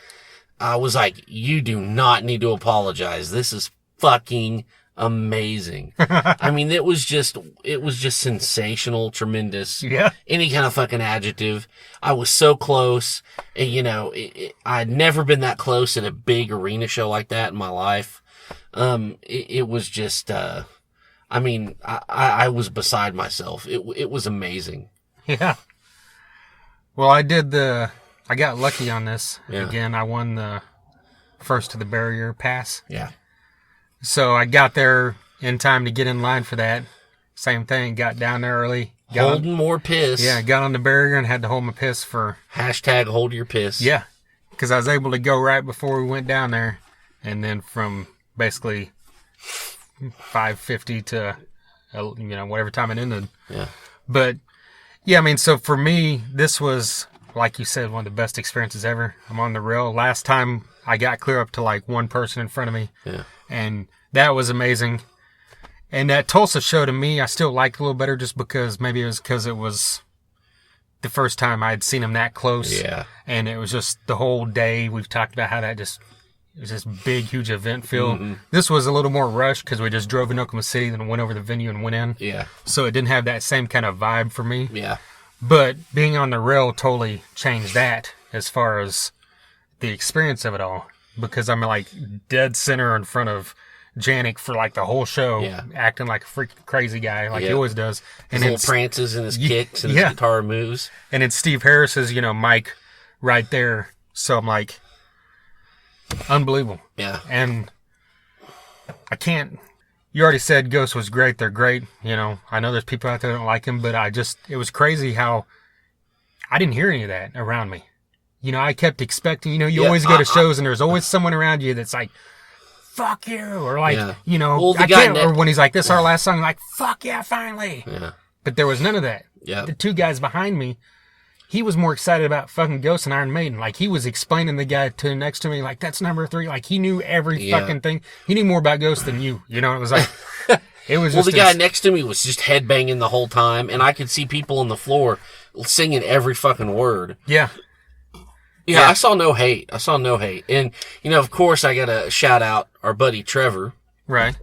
I was like, you do not need to apologize. This is fucking amazing. I mean, it was just sensational, tremendous. Yeah. Any kind of fucking adjective. I was so close. And, you know, I'd never been that close at a big arena show like that in my life. It was just, I mean, I was beside myself. It was amazing. Yeah. Well, I got lucky on this. Yeah. Again, I won the first to the barrier pass. Yeah. So I got there in time to get in line for that. Same thing. Got down there early. Holding more piss. Yeah, got on the barrier and had to hold my piss for... Hashtag hold your piss. Yeah. Because I was able to go right before we went down there. And then from basically 5:50 to, whatever time it ended. Yeah. But, yeah, I mean, so for me, this was, like you said, one of the best experiences ever. I'm on the rail. Last time I got clear up to like one person in front of me. Yeah. And that was amazing. And that Tulsa show to me, I still liked a little better just because maybe it was because it was the first time I had seen him that close. Yeah. And it was just the whole day. We've talked about how it was this big, huge event feel. Mm-hmm. This was a little more rushed because we just drove in Oklahoma City, then went over the venue and went in. Yeah. So it didn't have that same kind of vibe for me. Yeah. But being on the rail totally changed that as far as the experience of it all. Because I'm like dead center in front of Janik for like the whole show, acting like a freaking crazy guy, like he always does. And his little prances and his kicks and his guitar moves. And it's Steve Harris's, Mike right there. So I'm like, unbelievable. Yeah. And I can't, you already said Ghost was great. They're great. I know there's people out there that don't like him, but it was crazy how I didn't hear any of that around me. I kept expecting, you always go to shows and there's always someone around you that's like, fuck you. Or like, well, or when he's like, this is our last song, like, fuck yeah, finally. Yeah. But there was none of that. Yeah. The two guys behind me, he was more excited about fucking Ghost and Iron Maiden. Like, he was explaining the guy next to me, like, that's number 3. Like, he knew every fucking thing. He knew more about Ghost than you. It was like, it was well, just... the guy next to me was just headbanging the whole time, and I could see people on the floor singing every fucking word. Yeah. Yeah, I saw no hate. And, of course, I got to shout out our buddy Trevor. Right.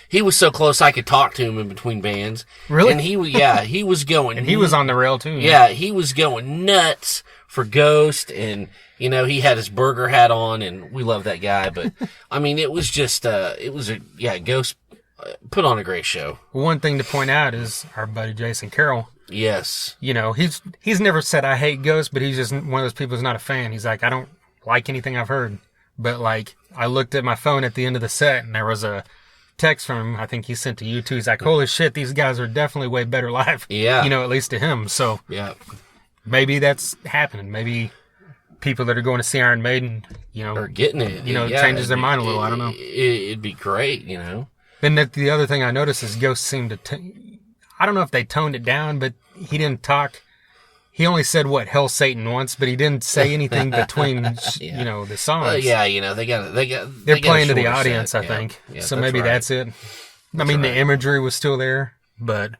He was so close I could talk to him in between bands. Really? And he was going... And he was on the rail, too. Yeah, he was going nuts for Ghost, and, he had his burger hat on, and we love that guy. But, I mean, it was just, Ghost put on a great show. One thing to point out is our buddy Jason Carroll. Yes. He's never said I hate Ghost, but he's just one of those people who's not a fan. He's like, I don't like anything I've heard. But like, I looked at my phone at the end of the set and there was a text from him. I think he sent to you too. He's like, holy shit, these guys are definitely way better live. Yeah. At least to him. So yeah, maybe that's happening. Maybe people that are going to see Iron Maiden, are getting it. Changes their mind a little. I don't know. It'd be great, Then the other thing I noticed is Ghost seemed to, I don't know if they toned it down, but he didn't talk. He only said Hell Satan once, but he didn't say anything between, the songs. They're playing to the audience, set. I think. Yeah, so maybe that's it. The imagery was still there, but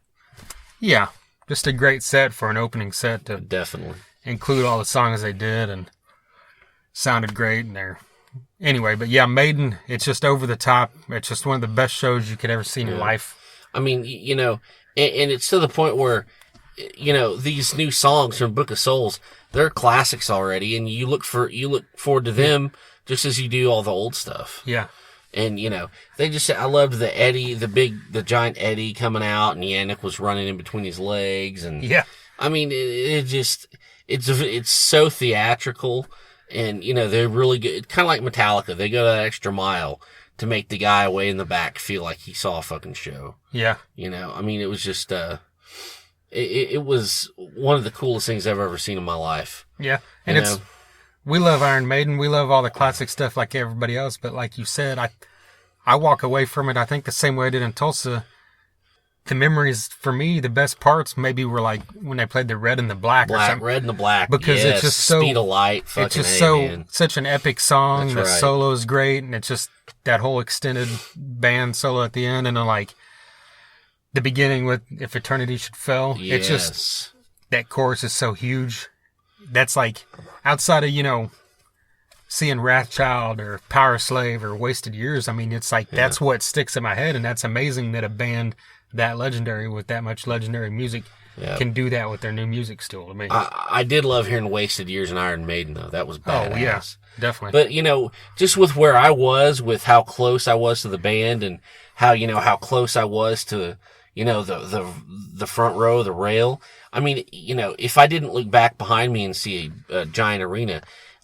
yeah, just a great set for an opening set to definitely include all the songs they did and sounded great. And anyway, but yeah, Maiden, it's just over the top. It's just one of the best shows you could ever see in your life. I mean, and it's to the point where, these new songs from Book of Souls, they're classics already, and you look forward to them just as you do all the old stuff. Yeah. And, I loved the giant Eddie coming out, and Yannick was running in between his legs, and yeah. I mean, it's so theatrical, and, they're really good. Kind of like Metallica. They go that extra mile to make the guy way in the back feel like he saw a fucking show. Yeah. I mean, it was just, it was one of the coolest things I've ever seen in my life. Yeah. And we love Iron Maiden. We love all the classic stuff like everybody else. But like you said, I walk away from it, I think the same way I did in Tulsa. The memories, for me, the best parts maybe were like when they played the Red and the Black or something. Red and the Black. Because it's just so... Speed of Light. It's just such an epic song. That's the solo is great. And it's just that whole extended band solo at the end. And then like the beginning with If Eternity Should Fail. Yes. It's just... That chorus is so huge. That's like... Outside of, seeing Wrathchild or Power Slave or Wasted Years, I mean, it's like, that's what sticks in my head. And that's amazing that a band that legendary with that much legendary music can do that with their new music still. I mean, I did love hearing Wasted Years and Iron Maiden, though. That was badass. Oh, yeah, definitely. But, you know, just with where I was, with how close I was to the band and how, you know, how close I was to, you know, the front row, the rail. I mean, you know, if I didn't look back behind me and see a giant arena,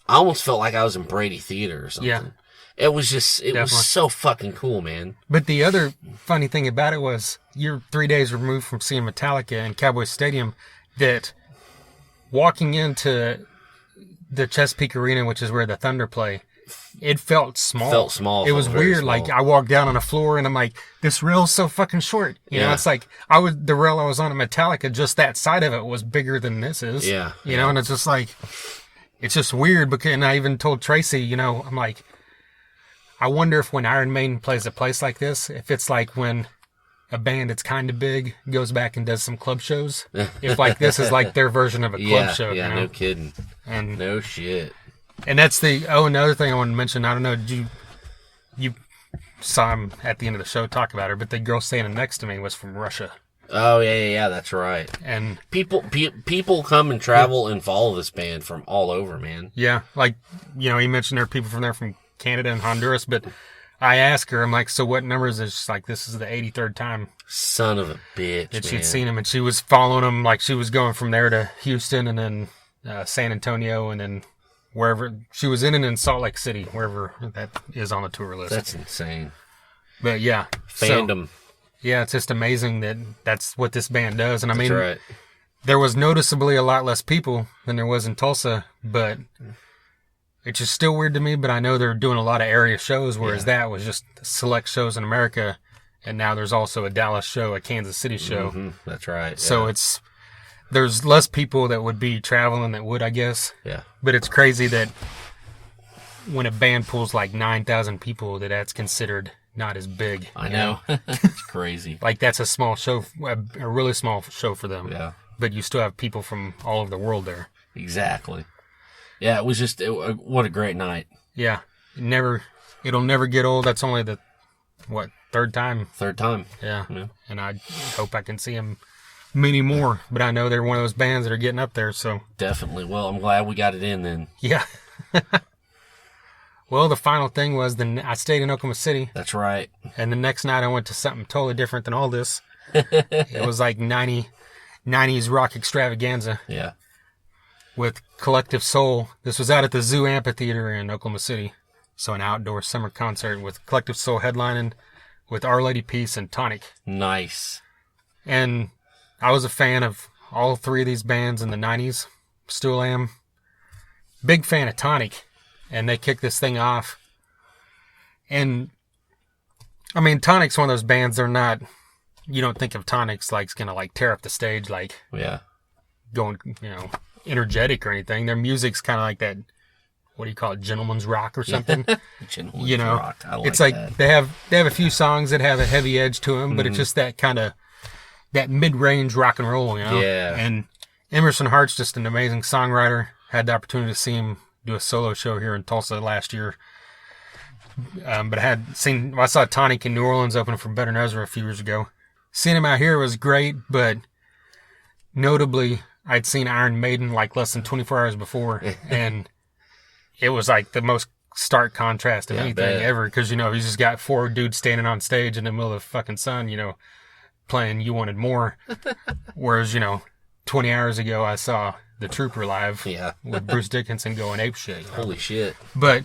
I almost felt like I was in Brady Theater or something. Yeah. It was just, it was so fucking cool, man. But the other funny thing about it was, you're 3 days removed from seeing Metallica in Cowboy Stadium, that walking into the Chesapeake Arena, which is where the Thunder play, it felt small. It was weird. Small. Like, I walked down on the floor and I'm like, this rail's so fucking short. You know, it's like, the rail I was on at Metallica, just that side of it was bigger than this is. Yeah. You know, and it's just like, it's just weird. Because, and I even told Tracy, you know, I'm like, I wonder if when Iron Maiden plays a place like this, if it's like when a band that's kind of big goes back and does some club shows. If like this is like their version of a club show. Yeah, you know? No kidding. And no shit. And that's another thing I wanted to mention. I don't know, you saw him at the end of the show talk about her, but the girl standing next to me was from Russia. Oh, yeah, that's right. And people come and travel and follow this band from all over, man. Yeah, like, you know, he mentioned there are people from there from Canada and Honduras, but I asked her, I'm like, so what number is this? She's like, this is the 83rd time. Son of a bitch, that she'd seen him, and she was following him, like she was going from there to Houston and then San Antonio and then wherever. She was in Salt Lake City, wherever that is on the tour list. That's insane. But yeah. Fandom. So, yeah, it's just amazing that that's what this band does. And I mean, right. There was noticeably a lot less people than there was in Tulsa, but it's just still weird to me. But I know they're doing a lot of area shows, whereas that was just select shows in America. And now there's also a Dallas show, a Kansas City show. Mm-hmm. That's right. So there's less people that would be traveling that would, I guess. Yeah. But it's crazy that when a band pulls like 9,000 people, that's considered not as big. I know. It's crazy. Like, that's a small show, a really small show for them. Yeah. But you still have people from all over the world there. Exactly. Yeah, it was just, what a great night. Yeah. It'll never get old. That's only the, third time? Third time. Yeah. And I hope I can see them many more. But I know they're one of those bands that are getting up there, so. Definitely. Well, I'm glad we got it in then. Yeah. Well, the final thing was I stayed in Oklahoma City. That's right. And the next night I went to something totally different than all this. It was like 90s rock extravaganza. Yeah. With Collective Soul. This was out at the Zoo Amphitheater in Oklahoma City. So an outdoor summer concert with Collective Soul headlining with Our Lady Peace and Tonic. Nice. And I was a fan of all three of these bands in the 90s. Still am. Big fan of Tonic. And they kicked this thing off. And, I mean, Tonic's one of those bands, they're not, you don't think of Tonic's like it's going to like tear up the stage, like going, energetic or anything. Their music's kind of like that, what do you call it, gentleman's rock or something. Gentleman's rock. I like it's like that. they have a few songs that have a heavy edge to them, but it's just that kind of, that mid-range rock and roll, Yeah. And Emerson Hart's just an amazing songwriter. Had the opportunity to see him do a solo show here in Tulsa last year. But I saw Tonic in New Orleans opening for Better Ezra a few years ago. Seeing him out here was great, but notably, I'd seen Iron Maiden like less than 24 hours before, and it was like the most stark contrast of anything ever, because, he's just got four dudes standing on stage in the middle of the fucking sun, playing You Wanted More. Whereas, 20 hours ago, I saw The Trooper live with Bruce Dickinson going apeshit. Holy shit. But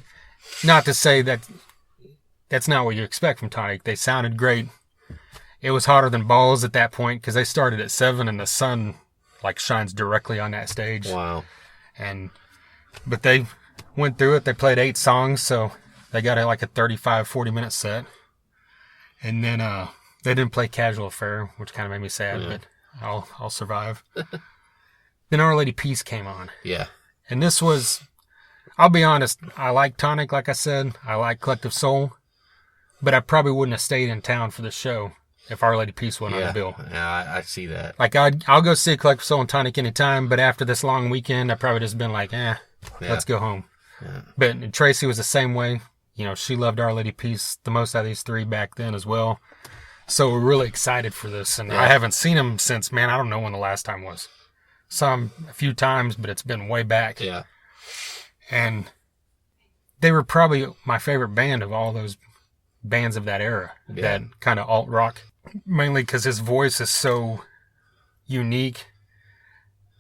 not to say that that's not what you expect from Tonic. They sounded great. It was hotter than balls at that point because they started at 7 and the sun like shines directly on that stage. Wow. But they went through it. They played 8 songs, so they got like a 35, 40-minute set. And then they didn't play Casual Affair, which kind of made me sad, but I'll survive. Then Our Lady Peace came on. Yeah. And this was, I'll be honest, I like Tonic, like I said. I like Collective Soul. But I probably wouldn't have stayed in town for this show if Our Lady Peace wasn't on the bill. Yeah, I see that. Like, I'll go see Collective Soul and Tonic anytime, but after this long weekend, I probably just been like, let's go home. Yeah. But Tracy was the same way. She loved Our Lady Peace the most out of these three back then as well. So we're really excited for this. And I haven't seen them since, man, I don't know when the last time was. Saw them a few times, but it's been way back. Yeah. And they were probably my favorite band of all those bands of that era. That kind of alt rock. Mainly because his voice is so unique.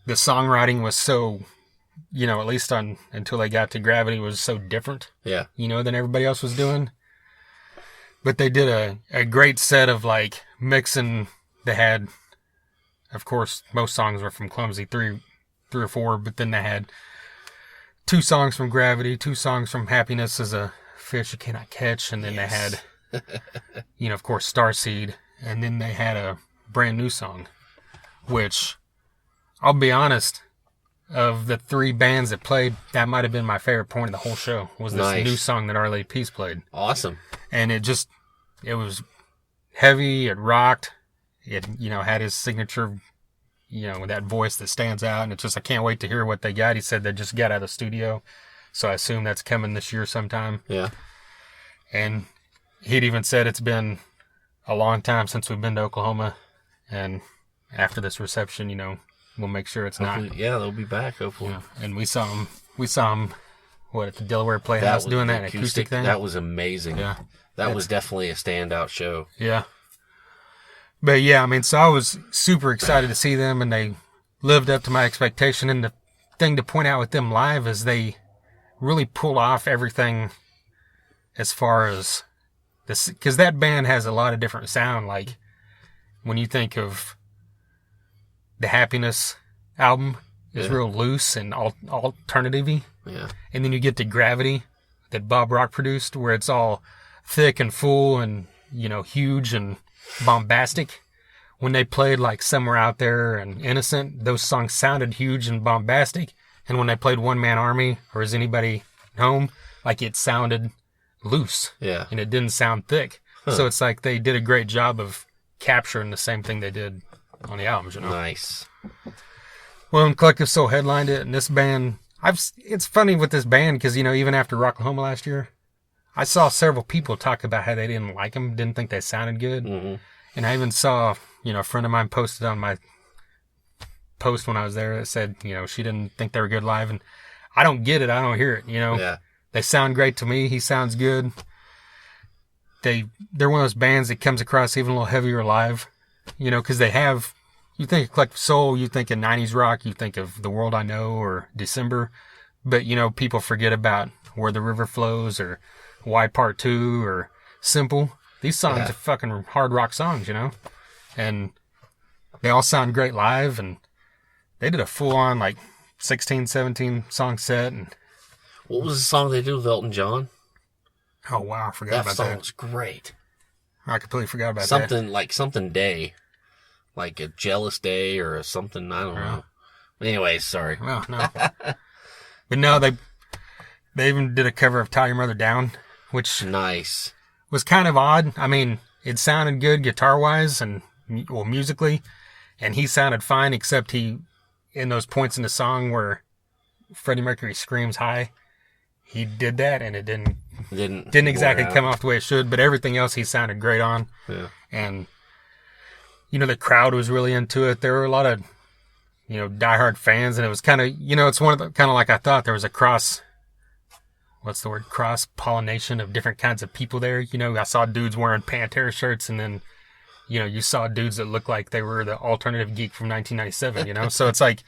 The songwriting was so, at least until they got to Gravity, was so different. Yeah. Than everybody else was doing. But they did a great set of like mixing. They had, of course, most songs were from Clumsy, three or four, but then they had 2 songs from Gravity, 2 songs from Happiness as a Fish You Cannot Catch, and then they had, of course, Starseed, and then they had a brand new song, which, I'll be honest, of the 3 bands that played, that might have been my favorite point of the whole show, was this new song that Our Lady Peace played. Awesome. And it was heavy, it rocked, it, had his signature, with that voice that stands out, and it's just, I can't wait to hear what they got. He said they just got out of the studio, so I assume that's coming this year sometime. Yeah. And he'd even said it's been a long time since we've been to Oklahoma, and after this reception, we'll make sure it's hopefully, not. Yeah, they'll be back, hopefully. Yeah. And we saw him, at the Delaware Playhouse doing that acoustic thing? That was amazing. Yeah. That was definitely a standout show. Yeah. But yeah, so I was super excited to see them, and they lived up to my expectation. And the thing to point out with them live is they really pull off everything as far as this, because that band has a lot of different sound. Like when you think of the Happiness album, is real loose and alternative-y. Yeah. And then you get to Gravity that Bob Rock produced, where it's all thick and full and, huge and bombastic. When they played like Somewhere Out There and Innocent, those songs sounded huge and bombastic. And when they played One Man Army or Is Anybody Home, like it sounded loose. Yeah. And it didn't sound thick. So it's like they did a great job of capturing the same thing they did on the albums, Nice. Well, and Collective Soul headlined it, and this band, it's funny with this band, because, even after Rocklahoma last year, I saw several people talk about how they didn't like them, didn't think they sounded good. Mm-hmm. And I even saw, a friend of mine posted on my post when I was there that said, she didn't think they were good live. And I don't get it. I don't hear it, Yeah. They sound great to me. He sounds good. They're one of those bands that comes across even a little heavier live, because they have, you think of Collective Soul, you think of 90s rock, you think of The World I Know or December. But, people forget about Where the River Flows or Why Part 2 or Simple. These songs are fucking hard rock songs, And they all sound great live, and they did a full-on, 16, 17 song set. And what was the song they did with Elton John? Oh, wow, I forgot about that. That song was great. I completely forgot about that. Something like something day. Like a jealous day or something, I don't know. Anyway, sorry. Well, no. But no, they even did a cover of Tie Your Mother Down, which nice. Was kind of odd. It sounded good guitar-wise and, musically, and he sounded fine, except in those points in the song where Freddie Mercury screams high, he did that, and it didn't exactly come off the way it should, but everything else he sounded great on. Yeah. And, the crowd was really into it. There were a lot of, diehard fans, and it was kind of, it's one of the, kind of like I thought, there was a cross-pollination of different kinds of people there. I saw dudes wearing Pantera shirts, and then, you saw dudes that looked like they were the alternative geek from 1997, So it's like,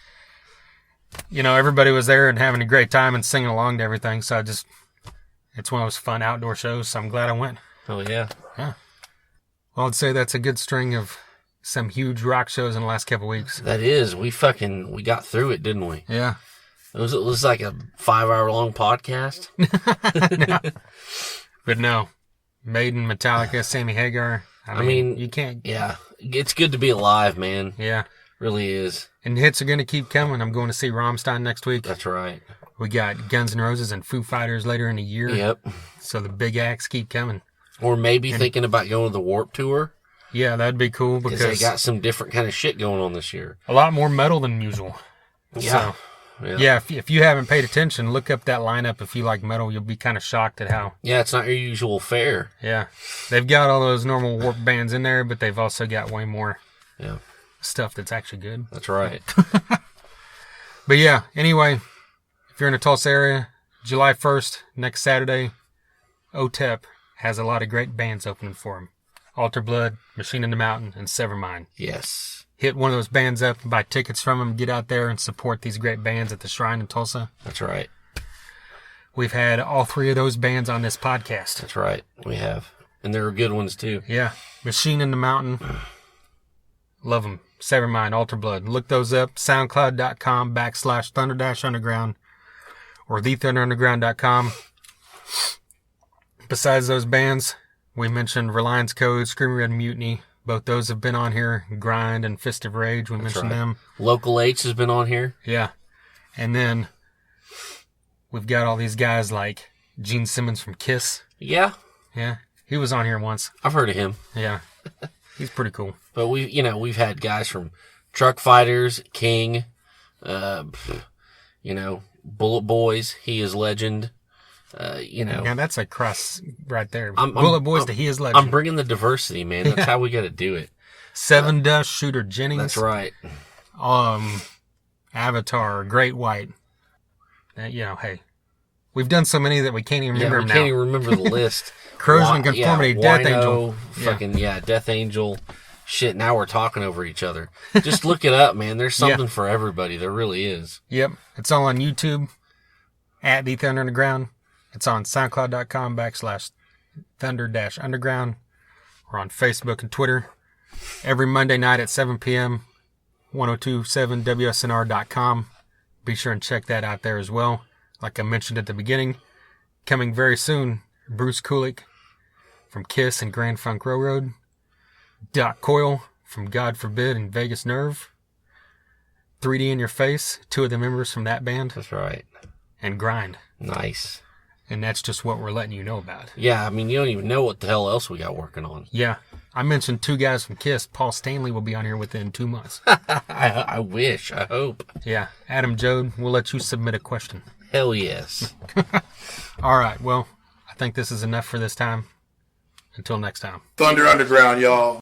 everybody was there and having a great time and singing along to everything. So it's one of those fun outdoor shows, so I'm glad I went. Oh, yeah. Yeah. Well, I'd say that's a good string of some huge rock shows in the last couple of weeks. That is. We got through it, didn't we? Yeah. It was like a 5-hour long podcast. No. But no. Maiden, Metallica, Sammy Hagar. I mean, you can't. Yeah. It's good to be alive, man. Yeah. Really is. And hits are going to keep coming. I'm going to see Rammstein next week. That's right. We got Guns N' Roses and Foo Fighters later in the year. Yep. So the big acts keep coming. Or maybe thinking about going to the Warped Tour. Yeah, that'd be cool because they got some different kind of shit going on this year. A lot more metal than usual. Yeah. Yeah, if you haven't paid attention, look up that lineup. If you like metal, you'll be kind of shocked at how... Yeah, it's not your usual fare. Yeah. They've got all those normal Warp bands in there, but they've also got way more stuff that's actually good. That's right. But yeah, anyway, if you're in the Tulsa area, July 1st, next Saturday, OTEP has a lot of great bands opening for him. Altar Blood, Machine in the Mountain, and Severmind. Yes. Hit one of those bands up, buy tickets from them, get out there and support these great bands at the Shrine in Tulsa. That's right. We've had all three of those bands on this podcast. That's right. We have. And they're good ones, too. Yeah. Machine in the Mountain. Love them. Severmind, Altar Blood. Look those up. SoundCloud.com/Thunder-Underground or TheThunderUnderground.com. Besides those bands, we mentioned Reliance Code, Screaming Red Mutiny. Both those have been on here. Grind and Fist of Rage, we mentioned them. Local H has been on here. Yeah. And then we've got all these guys like Gene Simmons from Kiss. Yeah. Yeah. He was on here once. I've heard of him. Yeah. He's pretty cool. But we've had guys from Truck Fighters, King, Bullet Boys, He Is Legend. Yeah, that's a cross right there. Bullet Boys to He Is Legend. I'm bringing the diversity, man. That's how we got to do it. Seven Dust, Shooter Jennings. That's right. Avatar, Great White. Hey, we've done so many that we can't even remember them now. We can't even remember the list. Corrosion Conformity, Death Wino, Angel. Death Angel. Shit, now we're talking over each other. Just look it up, man. There's something for everybody. There really is. Yep. It's all on YouTube at The Thunder Underground. It's on SoundCloud.com/Thunder-Underground or on Facebook and Twitter. Every Monday night at 7 p.m., 1027WSNR.com. Be sure and check that out there as well. Like I mentioned at the beginning, coming very soon, Bruce Kulick from Kiss and Grand Funk Railroad. Doc Coyle from God Forbid and Vegas Nerve. 3D in Your Face, two of the members from that band. That's right. And Grind. Nice. And that's just what we're letting you know about. Yeah, I mean, you don't even know what the hell else we got working on. Yeah. I mentioned two guys from Kiss. Paul Stanley will be on here within 2 months. I wish. I hope. Yeah. Adam Jode, we'll let you submit a question. Hell yes. All right. Well, I think this is enough for this time. Until next time. Thunder Underground, y'all.